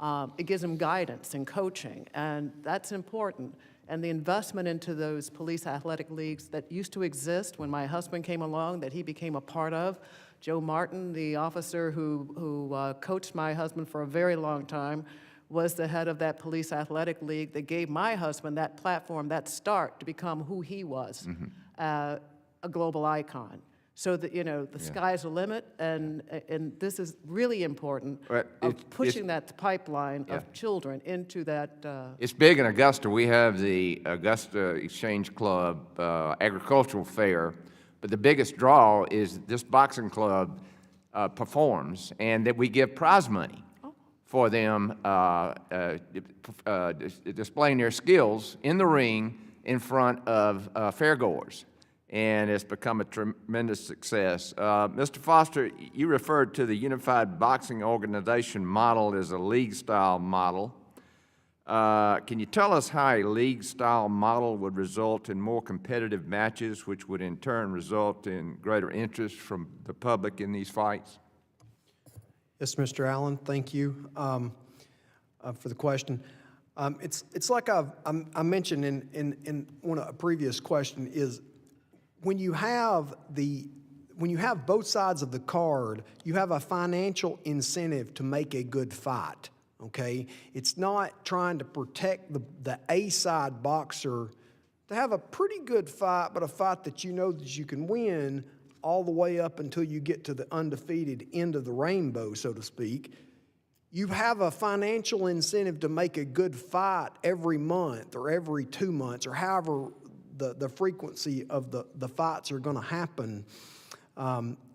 S6: It gives them guidance and coaching, and that's important. And the investment into those police athletic leagues that used to exist when my husband came along, that he became a part of. Joe Martin, the officer who coached my husband for a very long time, was the head of that police athletic league that gave my husband that platform, that start to become who he was, a global icon. So that, the sky's the limit, and this is really important, of pushing that pipeline of children into that.
S15: It's big in Augusta. We have the Augusta Exchange Club Agricultural Fair, but the biggest draw is this boxing club performs, and that we give prize money for them displaying their skills in the ring in front of fairgoers. And it's become a tremendous success. Mr. Foster, you referred to the Unified Boxing Organization model as a league-style model. Can you tell us how a league-style model would result in more competitive matches, which would in turn result in greater interest from the public in these fights?
S8: Yes, Mr. Allen, thank you for the question. It's like I mentioned in a previous question, is when you have both sides of the card, you have a financial incentive to make a good fight. Okay, it's not trying to protect the A-side boxer to have a pretty good fight, but a fight that you know that you can win all the way up until you get to the undefeated end of the rainbow, so to speak. You have a financial incentive to make a good fight every month or every 2 months, or however the frequency of the fights are going to happen.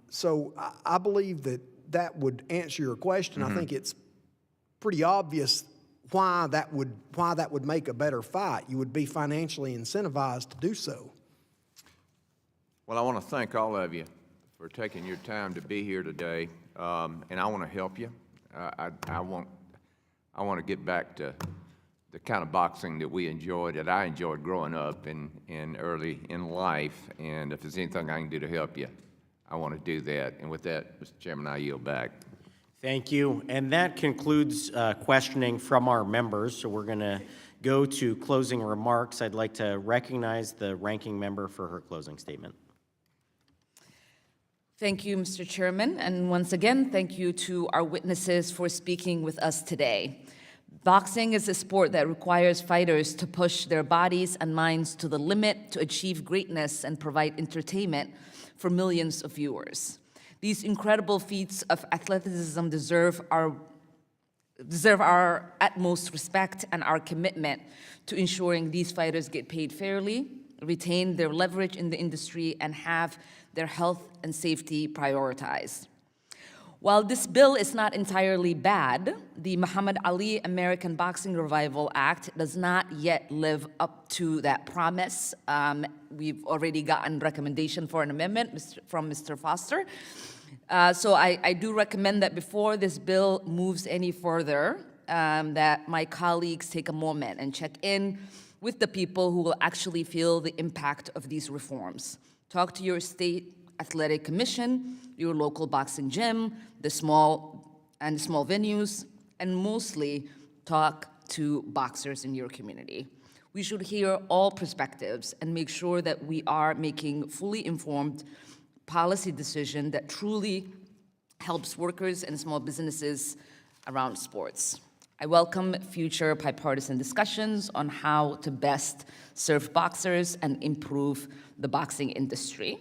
S8: So I believe that would answer your question. I think it's pretty obvious why that would make a better fight. You would be financially incentivized to do so.
S15: Well, I want to thank all of you for taking your time to be here today, and I want to help you. I want to get back to the kind of boxing that I enjoyed growing up and early in life, and if there's anything I can do to help you, I want to do that. And with that, Mr. Chairman, I yield back.
S1: Thank you. And that concludes questioning from our members. So we're going to go to closing remarks. I'd like to recognize the ranking member for her closing statement.
S2: Thank you, Mr. Chairman. And once again, thank you to our witnesses for speaking with us today. Boxing is a sport that requires fighters to push their bodies and minds to the limit to achieve greatness and provide entertainment for millions of viewers. These incredible feats of athleticism deserve our utmost respect and our commitment to ensuring these fighters get paid fairly, retain their leverage in the industry, and have their health and safety prioritized. While this bill is not entirely bad, the Muhammad Ali American Boxing Revival Act does not yet live up to that promise. We've already gotten recommendation for an amendment from Mr. Foster. So I do recommend that before this bill moves any further, that my colleagues take a moment and check in with the people who will actually feel the impact of these reforms. Talk to your state athletic commission, your local boxing gym, the small venues, and mostly talk to boxers in your community. We should hear all perspectives and make sure that we are making fully informed policy decision that truly helps workers and small businesses around sports. I welcome future bipartisan discussions on how to best serve boxers and improve the boxing industry.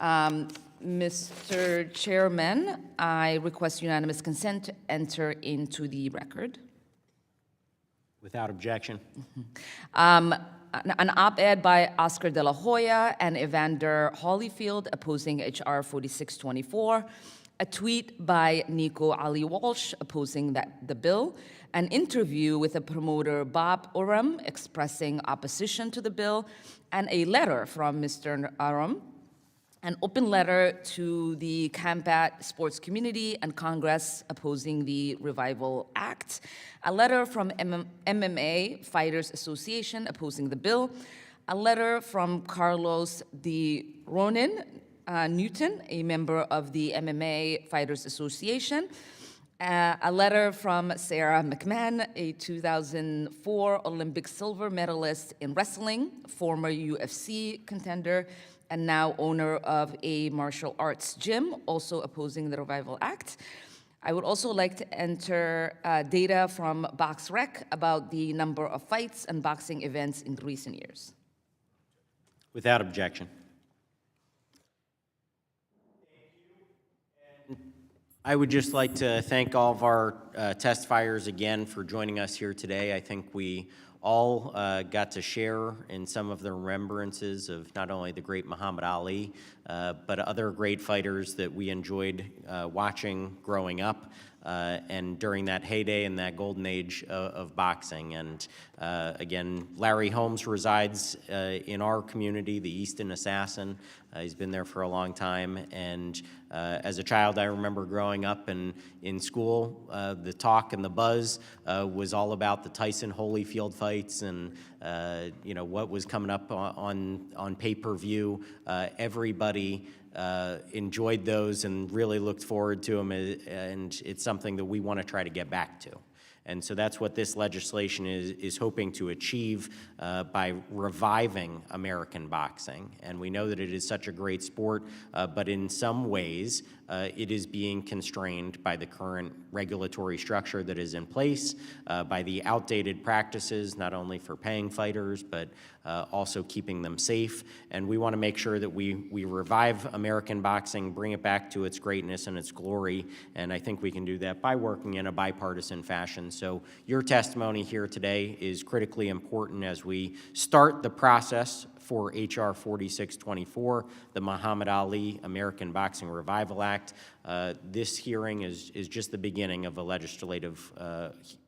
S2: Mr. Chairman, I request unanimous consent to enter into the record.
S1: Without objection.
S2: an op-ed by Oscar De La Hoya and Evander Holyfield opposing H.R. 4624, a tweet by Nico Ali Walsh opposing the bill, an interview with the promoter Bob Uram expressing opposition to the bill, and a letter from Mr. Uram, an open letter to the Campat sports community and Congress opposing the Revival Act, a letter from MMA Fighters Association opposing the bill, a letter from Carlos de Ronin Newton, a member of the MMA Fighters Association, a letter from Sarah McMahon, a 2004 Olympic silver medalist in wrestling, former UFC contender, and now owner of a martial arts gym, also opposing the Revival Act. I would also like to enter data from BoxRec about the number of fights and boxing events in recent years.
S1: Without objection. I would just like to thank all of our testifiers again for joining us here today. I think we all got to share in some of the remembrances of not only the great Muhammad Ali, but other great fighters that we enjoyed watching growing up and during that heyday and that golden age of boxing. And again, Larry Holmes resides in our community, the Easton Assassin. He's been there for a long time. And as a child, I remember growing up and in school, the talk and the buzz was all about the Tyson Holyfield fights and you know, what was coming up on pay-per-view. Everybody enjoyed those and really looked forward to them, and it's something that we want to try to get back to. And so that's what this legislation is hoping to achieve by reviving American boxing. And we know that it is such a great sport, but in some ways, it is being constrained by the current regulatory structure that is in place, by the outdated practices, not only for paying fighters, but also keeping them safe. And we want to make sure that we revive American boxing, bring it back to its greatness and its glory. And I think we can do that by working in a bipartisan fashion. So your testimony here today is critically important as we start the process for H.R. 4624, the Muhammad Ali American Boxing Revival Act. This hearing is just the beginning of a legislative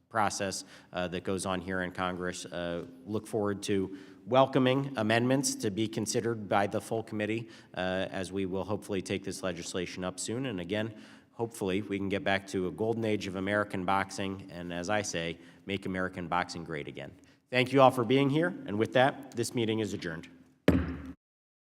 S1: process that goes on here in Congress. Look forward to welcoming amendments to be considered by the full committee as we will hopefully take this legislation up soon. And again, hopefully we can get back to a golden age of American boxing and, as I say, make American boxing great again. Thank you all for being here, and with that, this meeting is adjourned.